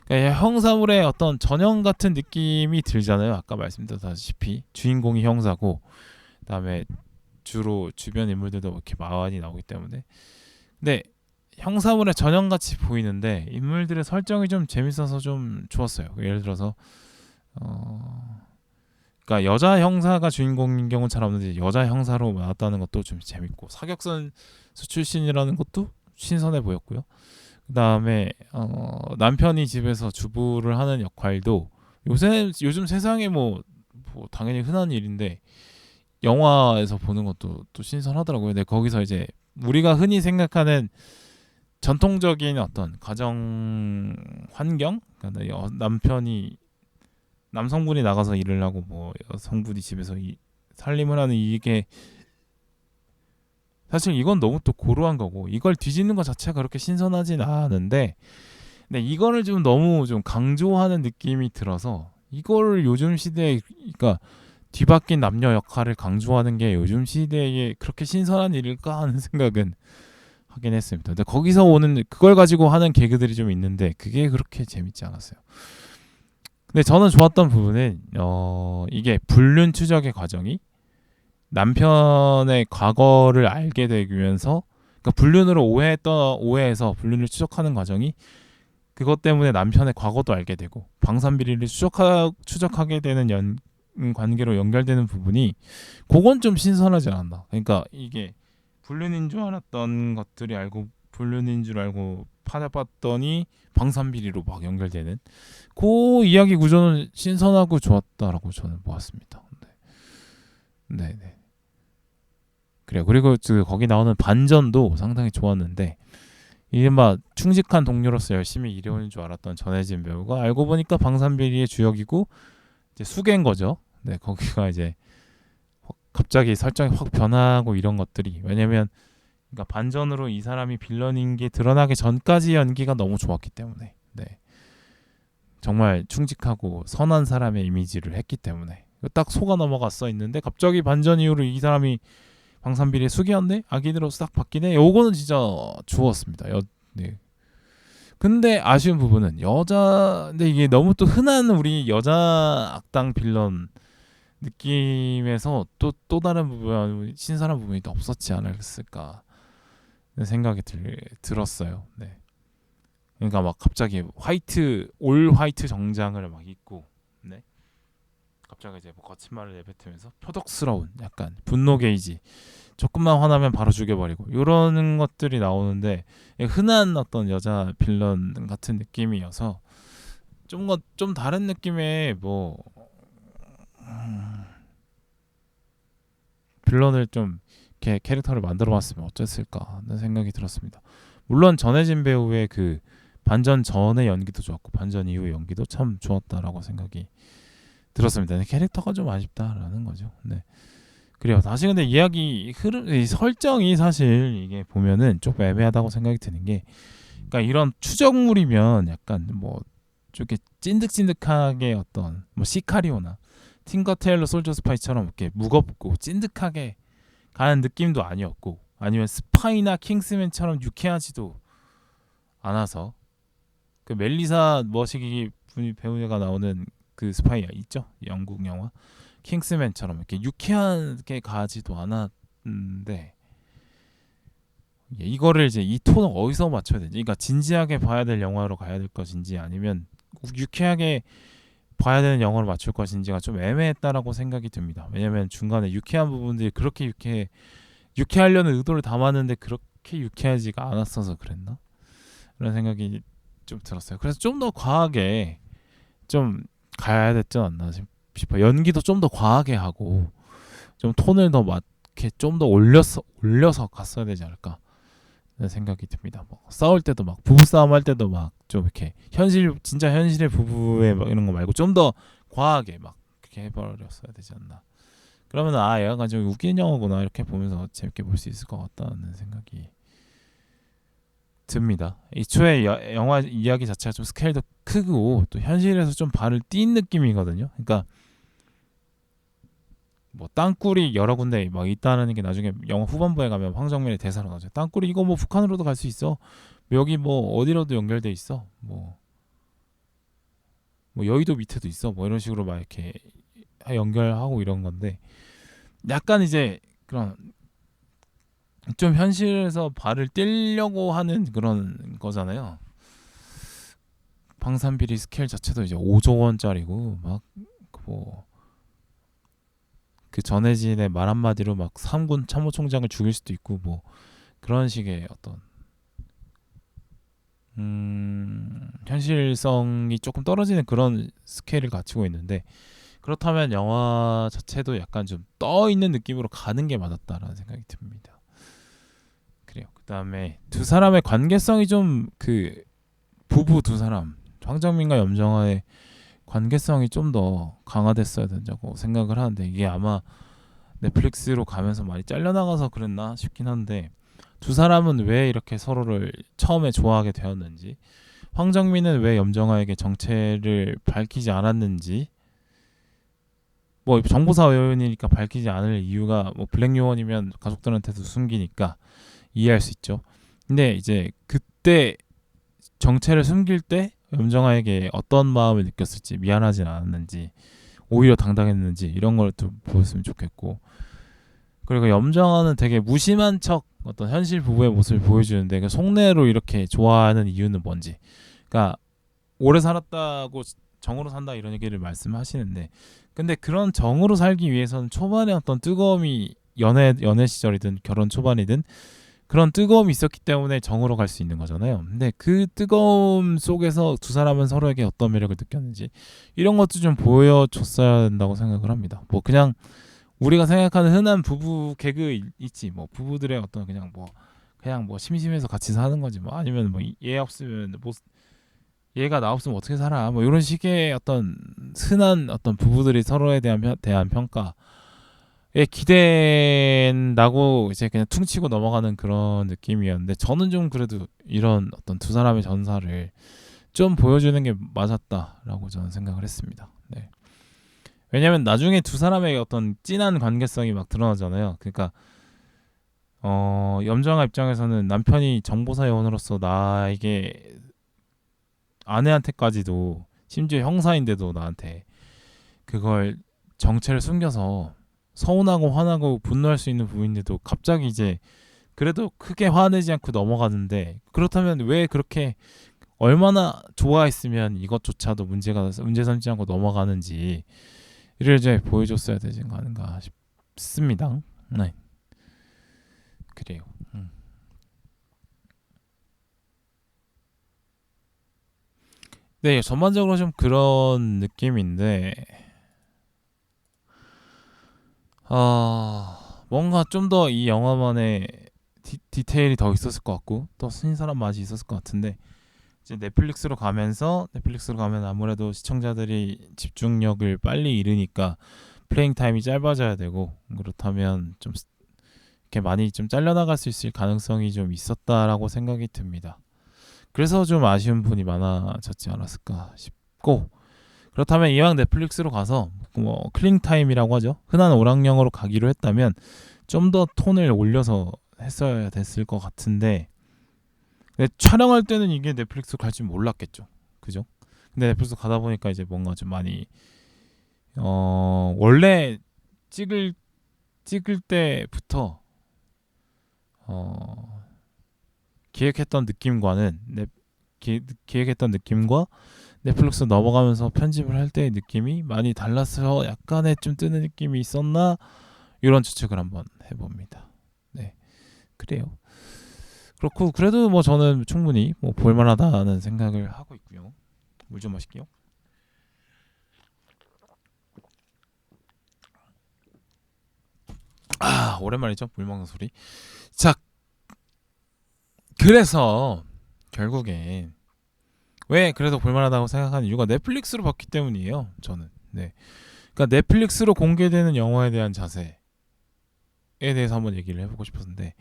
그러니까 형사물의 어떤 전형 같은 느낌이 들잖아요. 아까 말씀드렸다시피 주인공이 형사고, 그다음에 주로 주변 인물들도 이렇게 많이 나오기 때문에, 근데 형사물의 전형같이 보이는데 인물들의 설정이 좀 재밌어서 좀 좋았어요. 예를 들어서 그러니까 여자 형사가 주인공인 경우는 잘 없는데 여자 형사로 나왔다는 것도 좀 재밌고 사격선수 출신이라는 것도 신선해 보였고요. 그다음에 남편이 집에서 주부를 하는 역할도 요즘 세상에 뭐 당연히 흔한 일인데 영화에서 보는 것도 또 신선하더라고요. 근데 거기서 이제 우리가 흔히 생각하는 전통적인 어떤 가정 환경, 그러니까 남성분이 나가서 일을 하고 뭐 여성분이 집에서 살림을 하는 이게 사실 이건 너무 또 고루한 거고 이걸 뒤집는 것 자체가 그렇게 신선하진 않은데 근데 이거를 좀 너무 좀 강조하는 느낌이 들어서 이거를 요즘 시대에 그러니까 뒤바뀐 남녀 역할을 강조하는 게 요즘 시대에 그렇게 신선한 일일까 하는 생각은 하긴 했습니다. 근데 거기서 오는 그걸 가지고 하는 개그들이 좀 있는데 그게 그렇게 재밌지 않았어요. 근데 저는 좋았던 부분은 이게 불륜 추적의 과정이 남편의 과거를 알게 되면서 그러니까 불륜으로 오해해서 불륜을 추적하는 과정이 그것 때문에 남편의 과거도 알게 되고 방산 비리를 추적하게 되는 관계로 연결되는 부분이 그건 좀 신선하지 않았나. 그러니까 이게 불륜인 줄 알았던 것들이 불륜인 줄 알고 파잡았더니 방산 비리로 막 연결되는 그 이야기 구조는 신선하고 좋았다라고 저는 보았습니다. 네, 네. 그래요. 그리고 거기 나오는 반전도 상당히 좋았는데 이른바 충직한 동료로서 열심히 일해오는 줄 알았던 전혜진 배우가 알고 보니까 방산비리의 주역이고 이제 수개인 거죠. 네, 거기가 이제 갑자기 설정이 확 변하고 이런 것들이 왜냐면 그러니까 반전으로 이 사람이 빌런인 게 드러나기 전까지 연기가 너무 좋았기 때문에 네. 정말 충직하고 선한 사람의 이미지를 했기 때문에 딱 속아 넘어갔어 있는데 갑자기 반전 이후로 이 사람이 방산비리의 숙이었네? 악인으로 싹 바뀌네? 요거는 진짜 좋았습니다. 네. 근데 아쉬운 부분은 근데 이게 너무 또 흔한 우리 여자 악당 빌런 느낌에서 또 다른 부분, 신선한 부분이 또 없었지 않았을까 생각이 들었어요. 네. 그러니까 막 갑자기 올 화이트 정장을 막 입고, 네. 갑자기 이제 뭐 거친 말을 내뱉으면서 표독스러운 약간 분노 게이지 조금만 화나면 바로 죽여버리고 이런 것들이 나오는데 흔한 어떤 여자 빌런 같은 느낌이어서 좀 다른 느낌의 빌런을 좀 캐릭터를 만들어봤으면 어땠을까 하는 생각이 들었습니다. 물론 전혜진 배우의 그 반전 전의 연기도 좋았고 반전 이후의 연기도 참 좋았다라고 생각이 들었습니다. 캐릭터가 좀 아쉽다라는 거죠. 네. 그래요. 다시 근데 이야기 설정이 사실 이게 보면은 조금 애매하다고 생각이 드는 게, 그러니까 이런 추적물이면 약간 뭐 이렇게 찐득찐득하게 어떤 뭐 시카리오나 틴커 테일러 솔저 스파이처럼 이렇게 무겁고 찐득하게 가는 느낌도 아니었고, 아니면 스파이나 킹스맨처럼 유쾌하지도 않아서 그 멜리사 머시기 배우가 나오는 그 스파이 있죠? 영국 영화 킹스맨처럼 이렇게 유쾌하게 가지도 않았는데 이거를 이제 이 톤을 어디서 맞춰야 되지? 그러니까 진지하게 봐야 될 영화로 가야 될 것인지 아니면 유쾌하게 봐야 되는 영화로 맞출 것인지가 좀 애매했다라고 생각이 듭니다. 왜냐면 중간에 유쾌한 부분들이 그렇게 유쾌하려는 의도를 담았는데 그렇게 유쾌하지가 않았어서 그랬나? 그런 생각이 좀 들었어요. 그래서 좀 더 과하게 좀 가야 됐지 않나 싶어. 연기도 좀 더 과하게 하고 좀 톤을 더 맞게 좀 더 올려서 갔어야 되지 않을까 하는 생각이 듭니다. 뭐 싸울 때도 막 부부 싸움 할 때도 막 좀 이렇게 진짜 현실의 부부의 막 이런 거 말고 좀 더 과하게 막 그렇게 해버렸어야 되지 않나. 그러면 얘가 좀 웃기는 영화구나 이렇게 보면서 재밌게 볼 수 있을 것 같다는 생각이 듭니다. 애초에 영화 이야기 자체가 좀 스케일도 크고 또 현실에서 좀 발을 띈 느낌이거든요. 그러니까 뭐 땅굴이 여러 군데 막 있다는 게 나중에 영화 후반부에 가면 황정민의 대사로 나오죠. 땅굴이 이거 뭐 북한으로도 갈 수 있어. 여기 뭐 어디로도 연결돼 있어. 뭐 여의도 밑에도 있어. 뭐 이런 식으로 막 이렇게 연결하고 이런 건데 약간 이제 그런 좀 현실에서 발을 떼려고 하는 그런 거잖아요. 방산비리 스케일 자체도 이제 5조 원짜리고 막 뭐 그 전해진의 말 한마디로 막 3군 참모총장을 죽일 수도 있고 뭐 그런 식의 어떤 현실성이 조금 떨어지는 그런 스케일을 갖추고 있는데, 그렇다면 영화 자체도 약간 좀 떠 있는 느낌으로 가는 게 맞았다라는 생각이 듭니다. 그래요. 그다음에 두 사람의 관계성이 좀 그 부부 두 사람 황정민과 염정아의 관계성이 좀 더 강화됐어야 된다고 생각을 하는데, 이게 아마 넷플릭스로 가면서 많이 잘려나가서 그랬나 싶긴 한데, 두 사람은 왜 이렇게 서로를 처음에 좋아하게 되었는지, 황정민은 왜 염정아에게 정체를 밝히지 않았는지, 뭐 정보사 요원이니까 밝히지 않을 이유가 뭐 블랙 요원이면 가족들한테도 숨기니까 이해할 수 있죠. 근데 이제 그때 정체를 숨길 때 염정아에게 어떤 마음을 느꼈을지, 미안하진 않았는지, 오히려 당당했는지, 이런 걸 좀 보였으면 좋겠고, 그리고 염정아는 되게 무심한 척 어떤 현실 부부의 모습을 보여주는데, 그 속내로 이렇게 좋아하는 이유는 뭔지, 그러니까 오래 살았다고 정으로 산다 이런 얘기를 말씀하시는데, 근데 그런 정으로 살기 위해서는 초반에 어떤 뜨거움이, 연애 시절이든 결혼 초반이든 그런 뜨거움이 있었기 때문에 정으로 갈 수 있는 거잖아요. 근데 그 뜨거움 속에서 두 사람은 서로에게 어떤 매력을 느꼈는지, 이런 것도 좀 보여줬어야 된다고 생각을 합니다. 뭐 그냥 우리가 생각하는 흔한 부부 개그 있지, 뭐 부부들의 어떤 그냥 뭐 심심해서 같이 사는 거지, 뭐 아니면 뭐 얘 없으면 뭐 얘가 나 없으면 어떻게 살아, 뭐 이런 식의 어떤 흔한 어떤 부부들이 서로에 대한 평가에 기댄다고 이제 그냥 퉁치고 넘어가는 그런 느낌이었는데, 저는 좀 그래도 이런 어떤 두 사람의 전사를 좀 보여주는 게 맞았다라고 저는 생각을 했습니다. 네. 왜냐면 나중에 두 사람의 어떤 진한 관계성이 막 드러나잖아요. 그러니까 염정아 입장에서는 남편이 정보사 요원으로서 나에게, 아내한테까지도, 심지어 형사인데도 나한테 그걸 정체를 숨겨서 서운하고 화나고 분노할 수 있는 부분인데도 갑자기 이제 그래도 크게 화내지 않고 넘어가는데, 그렇다면 왜 그렇게 얼마나 좋아했으면 이것조차도 문제 삼지 않고 넘어가는지 이를 이제 보여줬어야 되지 않은가 싶습니다. 네, 그래요. 네, 전반적으로 좀 그런 느낌인데, 뭔가 좀 더 이 영화만의 디테일이 더 있었을 것 같고, 더 신선한 맛이 있었을 것 같은데, 이제 넷플릭스로 가면 아무래도 시청자들이 집중력을 빨리 잃으니까 플레잉 타임이 짧아져야 되고, 그렇다면 좀 이렇게 많이 좀 잘려나갈 수 있을 가능성이 좀 있었다라고 생각이 듭니다. 그래서 좀 아쉬운 부분이 많아졌지 않았을까 싶고, 그렇다면 이왕 넷플릭스로 가서 뭐 클링 타임이라고 하죠, 흔한 오락영어로 가기로 했다면 좀 더 톤을 올려서 했어야 됐을 것 같은데, 근데 촬영할 때는 이게 넷플릭스 갈 줄 몰랐겠죠, 그죠? 근데 넷플릭스 가다 보니까 이제 뭔가 좀 많이 원래 찍을 때부터 기획했던 느낌과는 기획했던 느낌과 넷플릭스 넘어가면서 편집을 할 때의 느낌이 많이 달라서 약간의 좀 뜨는 느낌이 있었나, 이런 추측을 한번 해봅니다. 네, 그래요. 그렇고 그래도 뭐 저는 충분히 뭐 볼만하다는 생각을 하고 있고요. 물 좀 마실게요. 오랜만이죠, 물 먹는 소리. 자, 그래서 결국엔 왜 그래도 볼만하다고 생각하는 이유가 넷플릭스로 봤기 때문이에요, 저는. 네, 그러니까 넷플릭스로 공개되는 영화에 대한 자세에 대해서 한번 얘기를 해보고 싶었는데,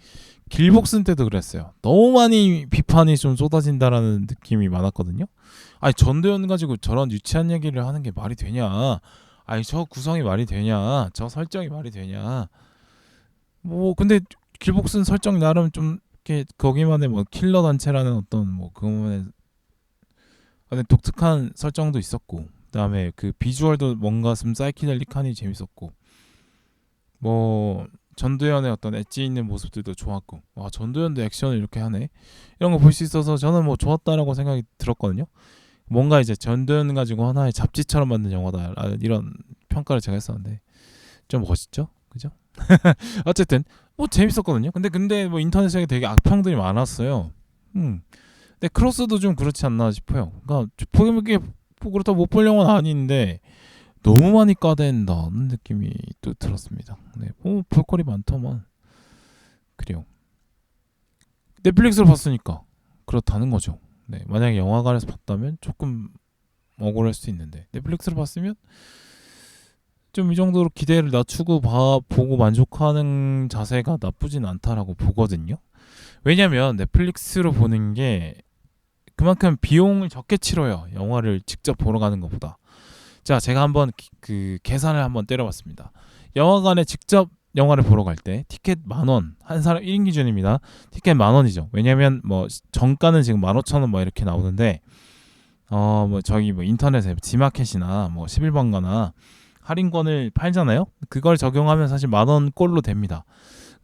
길복슨 때도 그랬어요. 너무 많이 비판이 좀 쏟아진다라는 느낌이 많았거든요. 아니, 전도연 가지고 저런 유치한 얘기를 하는 게 말이 되냐, 아니 저 구성이 말이 되냐, 저 설정이 말이 되냐. 뭐 근데 길복슨 설정 나름 좀 이렇게 거기만의 뭐 킬러 단체라는 어떤 뭐 그만의 독특한 설정도 있었고, 그다음에 그 비주얼도 뭔가 좀 사이키델릭하니 재밌었고, 뭐 전도연의 어떤 엣지 있는 모습들도 좋았고, 와 전도연도 액션을 이렇게 하네, 이런 거 볼 수 있어서 저는 뭐 좋았다라고 생각이 들었거든요. 뭔가 이제 전도연 가지고 하나의 잡지처럼 만든 영화다, 이런 평가를 제가 했었는데, 좀 멋있죠, 그죠? 어쨌든 뭐 재밌었거든요. 근데 뭐 인터넷에 되게 악평들이 많았어요. 근데 크로스도 좀 그렇지 않나 싶어요. 그러니까 보기에 뭐 그렇다고 못 볼 영화는 아닌데 너무 많이 까댄다는 느낌이 또 들었습니다. 네, 뭐 볼거리 많더만. 그래요. 넷플릭스로 봤으니까 그렇다는 거죠. 네, 만약에 영화관에서 봤다면 조금 억울할 수 있는데 넷플릭스로 봤으면 좀 이 정도로 기대를 낮추고 보고 만족하는 자세가 나쁘진 않다라고 보거든요. 왜냐면 넷플릭스로 보는 게 그만큼 비용을 적게 치러요. 영화를 직접 보러 가는 것보다. 자, 제가 한번 그 계산을 한번 때려봤습니다. 영화관에 직접 영화를 보러 갈 때 티켓 10,000원, 한 사람 1인 기준입니다. 티켓 10,000원이죠. 왜냐면 뭐 정가는 지금 15,000원 뭐 이렇게 나오는데 뭐 저기 뭐 인터넷에 지마켓이나 뭐 11번가나 할인권을 팔잖아요. 그걸 적용하면 사실 10,000원 꼴로 됩니다.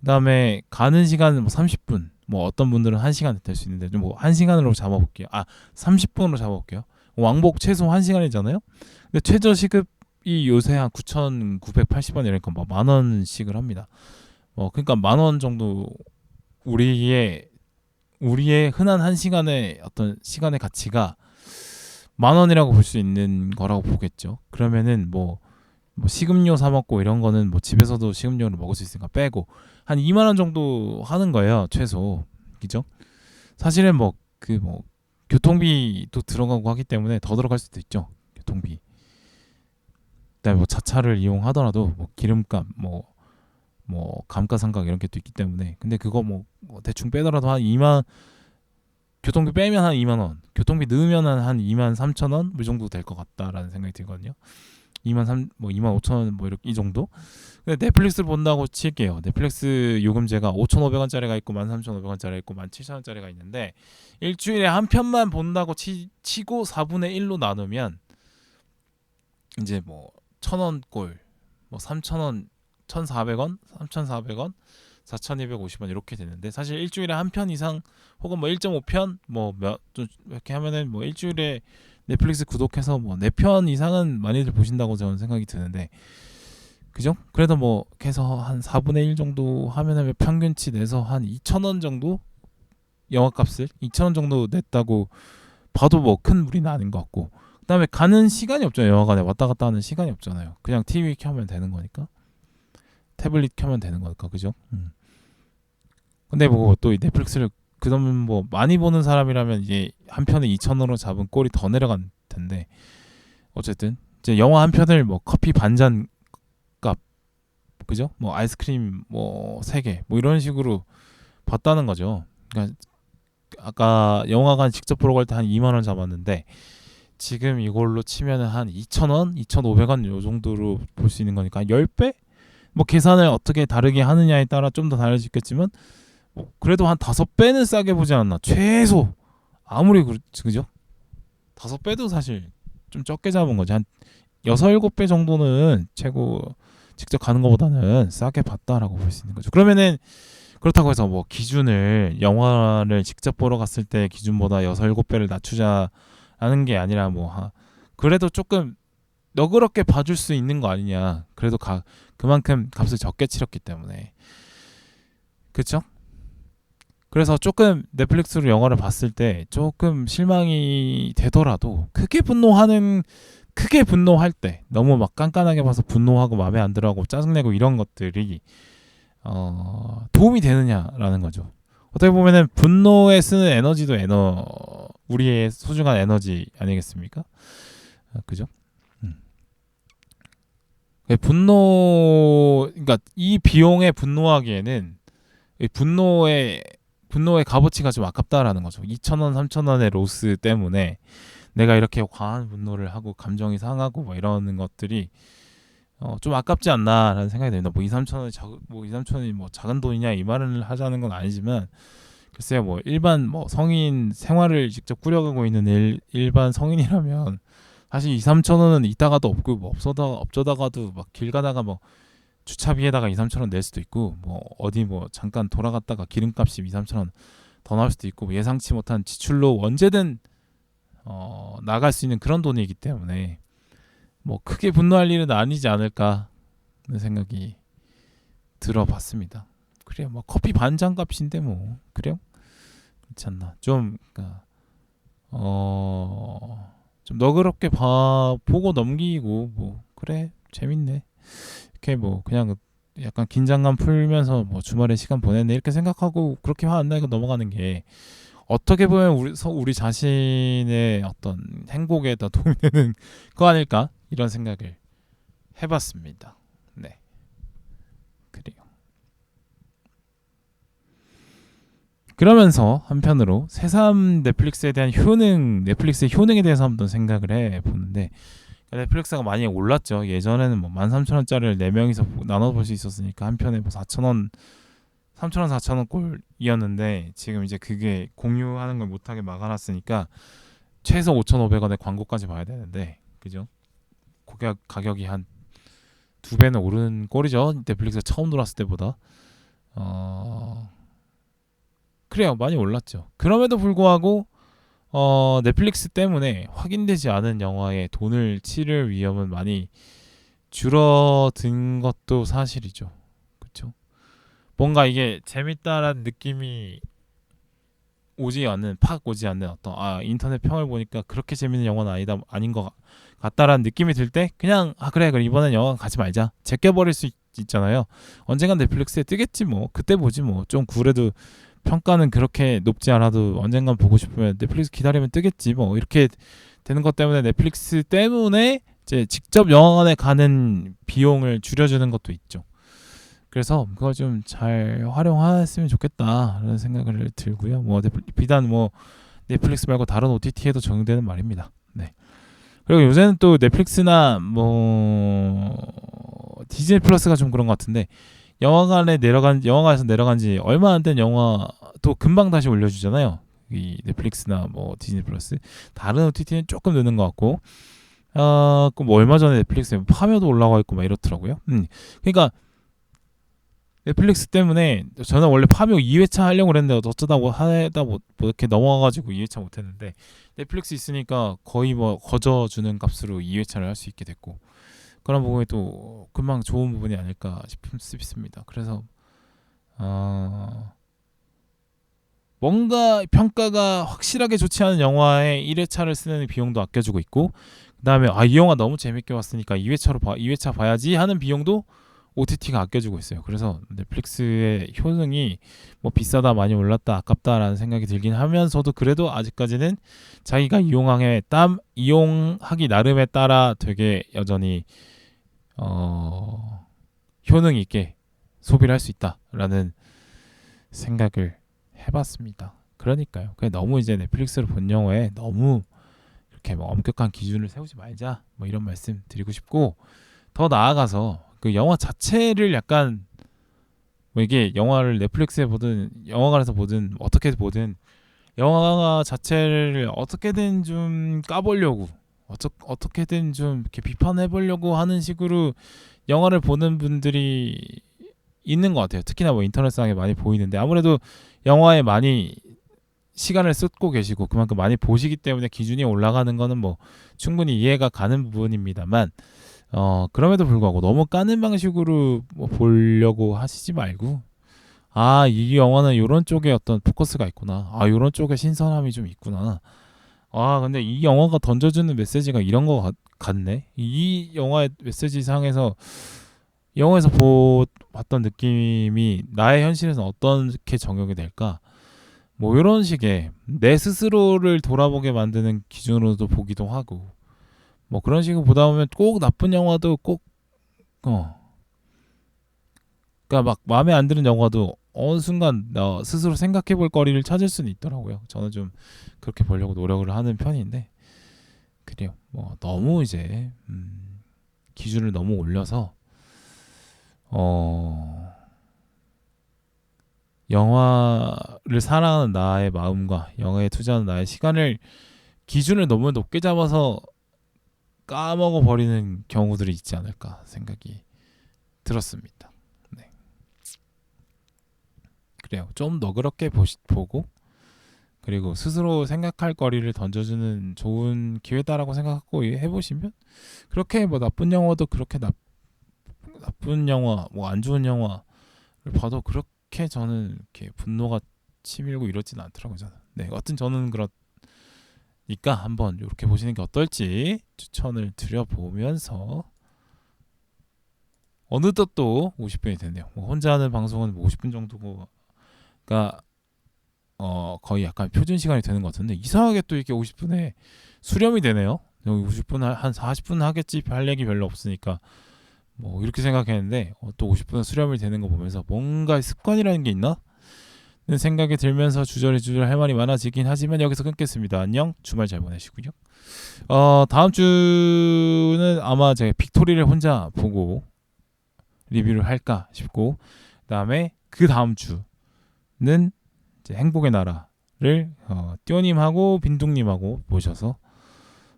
그다음에 가는 시간은 뭐 30분, 뭐 어떤 분들은 1시간 될 수 있는데 좀 뭐 1시간으로 잡아볼게요. 30분으로 잡아볼게요. 왕복 최소 1시간이잖아요. 근데 최저 시급이 요새 한 9,980원 이러니까 뭐 10,000원씩을 합니다. 그러니까 10,000원 정도 우리의 흔한 1시간의 어떤 시간의 가치가 10,000원이라고 볼 수 있는 거라고 보겠죠. 그러면은 뭐 식음료 사 먹고 이런 거는 뭐 집에서도 식음료를 먹을 수 있으니까 빼고 한 2만 원 정도 하는 거예요, 최소. 그죠? 사실은 뭐 교통비도 들어가고 하기 때문에 더 들어갈 수도 있죠. 교통비. 그다음에 뭐 자차를 이용하더라도 뭐 기름값 뭐 감가상각 이런 게 또 있기 때문에 근데 그거 뭐 대충 빼더라도 한 2만 교통비 빼면 한 2만 원, 교통비 넣으면 한 2만 3천 원 이 정도 될 것 같다라는 생각이 들거든요. 2만 5천 원 뭐 이렇게 이 정도. 근데 넷플릭스를 본다고 칠게요. 넷플릭스 요금제가 5,500원짜리가 있고 13,500원짜리가 있고 17,000원짜리가 있는데 일주일에 한 편만 본다고 치고 4분의 1로 나누면 이제 뭐 1,000원 꼴, 뭐 3,000원, 1,400원, 3,400원, 4,250원 이렇게 되는데 사실 일주일에 한 편 이상 혹은 뭐 1.5편 뭐 몇 이렇게 하면은 뭐 일주일에 넷플릭스 구독해서 뭐 4편 이상은 많이들 보신다고 저는 생각이 드는데 그죠? 그래도 뭐 해서 한 4분의 1 정도 하면은 평균치 내서 한 2,000원 정도 영화값을 2,000원 정도 냈다고 봐도 뭐 큰 무리는 아닌 것 같고 그다음에 가는 시간이 없잖아요. 영화관에 왔다 갔다 하는 시간이 없잖아요. 그냥 TV 켜면 되는 거니까 태블릿 켜면 되는 거니까 그죠? 근데 뭐 또 넷플릭스를 그러면 뭐 많이 보는 사람이라면 이제 한 편에 2,000원으로 잡은 꼴이 더 내려간 텐데 어쨌든 이제 영화 한 편을 뭐 커피 반잔 값 그죠? 뭐 아이스크림 뭐 3개 뭐 이런 식으로 봤다는 거죠. 그러니까 아까 영화관 직접 보러 갈 때 한 2만 원 잡았는데 지금 이걸로 치면은 한 2,000원, 2,500원 요 정도로 볼 수 있는 거니까 10배? 뭐 계산을 어떻게 다르게 하느냐에 따라 좀 더 달라지겠지만 뭐 그래도 한 5배는 싸게 보지 않았나 최소 아무리 그죠? 5배도 사실 좀 적게 잡은 거지 한 6, 7배 정도는 최고 직접 가는 것보다는 싸게 봤다라고 볼 수 있는 거죠. 그러면은 그렇다고 해서 뭐 기준을 영화를 직접 보러 갔을 때 기준보다 6, 7배를 낮추자라는 게 아니라 뭐 그래도 조금 너그럽게 봐줄 수 있는 거 아니냐. 그래도 그만큼 값을 적게 치렀기 때문에 그렇죠? 그래서 조금 넷플릭스로 영화를 봤을 때 조금 실망이 되더라도 크게 분노할 때 너무 막 깐깐하게 봐서 분노하고 마음에 안 들어하고 짜증내고 이런 것들이 도움이 되느냐라는 거죠. 어떻게 보면은 분노에 쓰는 에너지도 우리의 소중한 에너지 아니겠습니까? 그죠? 그러니까 이 비용에 분노하기에는 이 분노의 값어치가 좀 아깝다라는 거죠. 2,000원, 3,000원의 로스 때문에 내가 이렇게 과한 분노를 하고 감정이 상하고 뭐 이러는 것들이 좀 아깝지 않나라는 생각이 듭니다. 뭐 2, 3천원이 뭐 작은 돈이냐 이 말을 하자는 건 아니지만 글쎄요 뭐 일반 뭐 성인 생활을 직접 꾸려가고 있는 일반 성인이라면 사실 2, 3천원은 있다가도 없고 뭐 없어다가도 막 길 가다가 뭐 주차비에다가 2, 3천원 낼 수도 있고 뭐 어디 뭐 잠깐 돌아갔다가 기름값이 2, 3천원 더 나올 수도 있고 뭐 예상치 못한 지출로 언제든 나갈 수 있는 그런 돈이기 때문에 뭐 크게 분노할 일은 아니지 않을까 생각이 들어봤습니다. 그래요. 뭐 커피 반잔 값인데 뭐 그래요? 그렇지 않나? 좀 그러니까 좀 너그럽게 보고 넘기고 뭐 그래 재밌네. 이렇게 뭐 그냥 약간 긴장감 풀면서 뭐 주말에 시간 보냈네 이렇게 생각하고 그렇게 화 안 나고 넘어가는 게 어떻게 보면 우리 자신의 어떤 행복에 더 도움이 되는 거 아닐까 이런 생각을 해봤습니다. 네, 그래요. 그러면서 한편으로 새삼 넷플릭스에 대한 넷플릭스의 효능에 대해서 한번 생각을 해보는데 넷플릭스가 많이 올랐죠. 예전에는 뭐 13,000원짜리를 4명이서 나눠볼 수 있었으니까 한 편에 뭐 4,000원, 3,000원, 4,000원 꼴이었는데 지금 이제 그게 공유하는 걸 못하게 막아놨으니까 최소 5,500원의 광고까지 봐야 되는데 그죠? 가격이 한 2배는 오른 꼴이죠. 넷플릭스가 처음 들어왔을 때보다. 그래요. 많이 올랐죠. 그럼에도 불구하고 넷플릭스 때문에 확인되지 않은 영화에 돈을 치를 위험은 많이 줄어든 것도 사실이죠. 그렇죠? 뭔가 이게 재밌다라는 느낌이 오지 않는 어떤 인터넷 평을 보니까 그렇게 재밌는 영화는 아닌 것 같다라는 느낌이 들 때 그냥 그래 이번엔 영화 가지 말자 제껴버릴 수 있잖아요. 언젠간 넷플릭스에 뜨겠지 뭐 그때 보지 뭐 좀 그래도 평가는 그렇게 높지 않아도 언젠간 보고 싶으면 넷플릭스 기다리면 뜨겠지 뭐 이렇게 되는 것 때문에 넷플릭스 때문에 이제 직접 영화관에 가는 비용을 줄여주는 것도 있죠. 그래서 그걸 좀 잘 활용했으면 좋겠다라는 생각을 들고요. 뭐 비단 뭐 넷플릭스 말고 다른 OTT에도 적용되는 말입니다. 네. 그리고 요새는 또 넷플릭스나 뭐 디즈니 플러스가 좀 그런 것 같은데 영화관에서 내려간 지 얼마 안 된 영화도 금방 다시 올려주잖아요. 이 넷플릭스나 뭐 디즈니 플러스 다른 OTT는 조금 느는 것 같고 뭐 얼마 전에 넷플릭스에 파묘도 올라와 있고 막 이렇더라고요. 그러니까 넷플릭스 때문에 저는 원래 파묘 2회차 하려고 그랬는데 어쩌다고 하다 뭐 이렇게 넘어가가지고 2회차 못했는데 넷플릭스 있으니까 거의 뭐 거저주는 값으로 2회차를 할 수 있게 됐고 그런 부분이 또 금방 좋은 부분이 아닐까 싶습니다. 그래서 뭔가 평가가 확실하게 좋지 않은 영화에 1회차를 쓰는 비용도 아껴주고 있고 그다음에 이 영화 너무 재밌게 봤으니까 2회차 봐야지 하는 비용도 OTT가 아껴주고 있어요. 그래서 넷플릭스의 효능이 뭐 비싸다 많이 올랐다 아깝다라는 생각이 들긴 하면서도 그래도 아직까지는 자기가 이용하기 나름에 따라 되게 여전히 효능 있게 소비를 할 수 있다라는 생각을 해봤습니다. 그러니까요. 그냥 너무 이제 넷플릭스를 본 영화에 너무 이렇게 뭐 엄격한 기준을 세우지 말자 뭐 이런 말씀 드리고 싶고 더 나아가서 그 영화 자체를 약간 뭐 이게 영화를 넷플릭스에 보든 영화관에서 보든 어떻게 보든 영화 자체를 어떻게든 좀 까보려고 어떻게든 좀 이렇게 비판해보려고 하는 식으로 영화를 보는 분들이 있는 것 같아요. 특히나 뭐 인터넷상에 많이 보이는데 아무래도 영화에 많이 시간을 쏟고 계시고 그만큼 많이 보시기 때문에 기준이 올라가는 거는 뭐 충분히 이해가 가는 부분입니다만 그럼에도 불구하고 너무 까는 방식으로 뭐 보려고 하시지 말고 이 영화는 이런 쪽에 어떤 포커스가 있구나. 이런 쪽에 신선함이 좀 있구나. 근데 이 영화가 던져주는 메시지가 이런 거 같네. 이 영화의 메시지 상에서 영화에서 봤던 느낌이 나의 현실에서 어떻게 적용이 될까? 뭐 이런 식의 내 스스로를 돌아보게 만드는 기준으로도 보기도 하고 뭐 그런 식으로 보다 보면 꼭 나쁜 영화도 그러니까 막 마음에 안 드는 영화도 어느 순간 나 스스로 생각해 볼 거리를 찾을 수는 있더라고요. 저는 좀 그렇게 보려고 노력을 하는 편인데 그래요. 뭐 너무 이제 기준을 너무 올려서 영화를 사랑하는 나의 마음과 영화에 투자하는 나의 시간을 기준을 너무 높게 잡아서 까먹어 버리는 경우들이 있지 않을까 생각이 들었습니다. 네. 그래요. 좀 너그럽게 보고 그리고 스스로 생각할 거리를 던져주는 좋은 기회다라고 생각하고 해보시면 그렇게 뭐 나쁜 영화도 그렇게 나쁜 영화, 뭐 안 좋은 영화를 봐도 그렇게 저는 이렇게 분노가 치밀고 이러진 않더라고요. 저는. 네, 어떤 저는 그러니까 한번 이렇게 보시는 게 어떨지 추천을 드려보면서 어느덧 또 50분이 됐네요. 뭐 혼자 하는 방송은 뭐 50분 정도가 거의 약간 표준 시간이 되는 것 같은데 이상하게 또 이렇게 50분에 수렴이 되네요. 여기 50분 한 40분 하겠지 할 얘기 별로 없으니까 뭐 이렇게 생각했는데 또 50분은 수렴이 되는 거 보면서 뭔가 습관이라는 게 있나? 는 생각이 들면서 주저리 할 말이 많아지긴 하지만 여기서 끊겠습니다. 안녕. 주말 잘 보내시고요. 다음 주는 아마 제가 빅토리를 혼자 보고 리뷰를 할까 싶고 그다음에 그 다음 주는 이제 행복의 나라를 띠오님하고 빈둥님하고 모셔서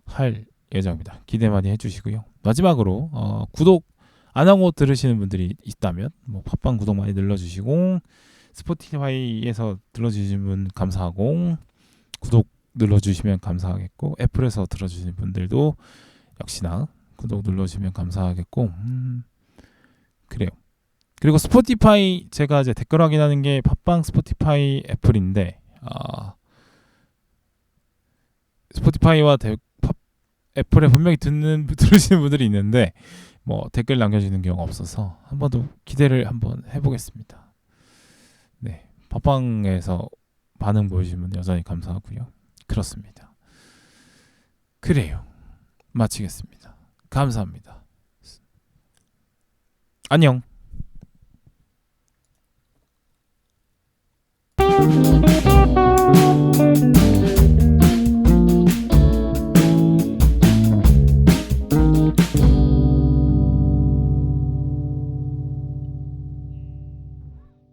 할 예정입니다. 기대 많이 해주시고요. 마지막으로 구독 안 하고 들으시는 분들이 있다면 뭐 팟빵 구독 많이 눌러주시고 스포티파이에서 들어주시는 분 감사하고 구독 눌러주시면 감사하겠고 애플에서 들어주시는 분들도 역시나 구독 눌러주시면 감사하겠고 그래요. 그리고 스포티파이 제가 이제 댓글 확인하는 게 팟빵 스포티파이 애플인데 스포티파이와 애플에 분명히 들으시는 분들이 있는데 뭐 댓글 남겨주는 경우가 없어서 한 번 더 기대를 한번 해보겠습니다. 네, 팟빵에서 반응 보여주신 분 여전히 감사하고요. 그렇습니다. 그래요. 마치겠습니다. 감사합니다. 안녕.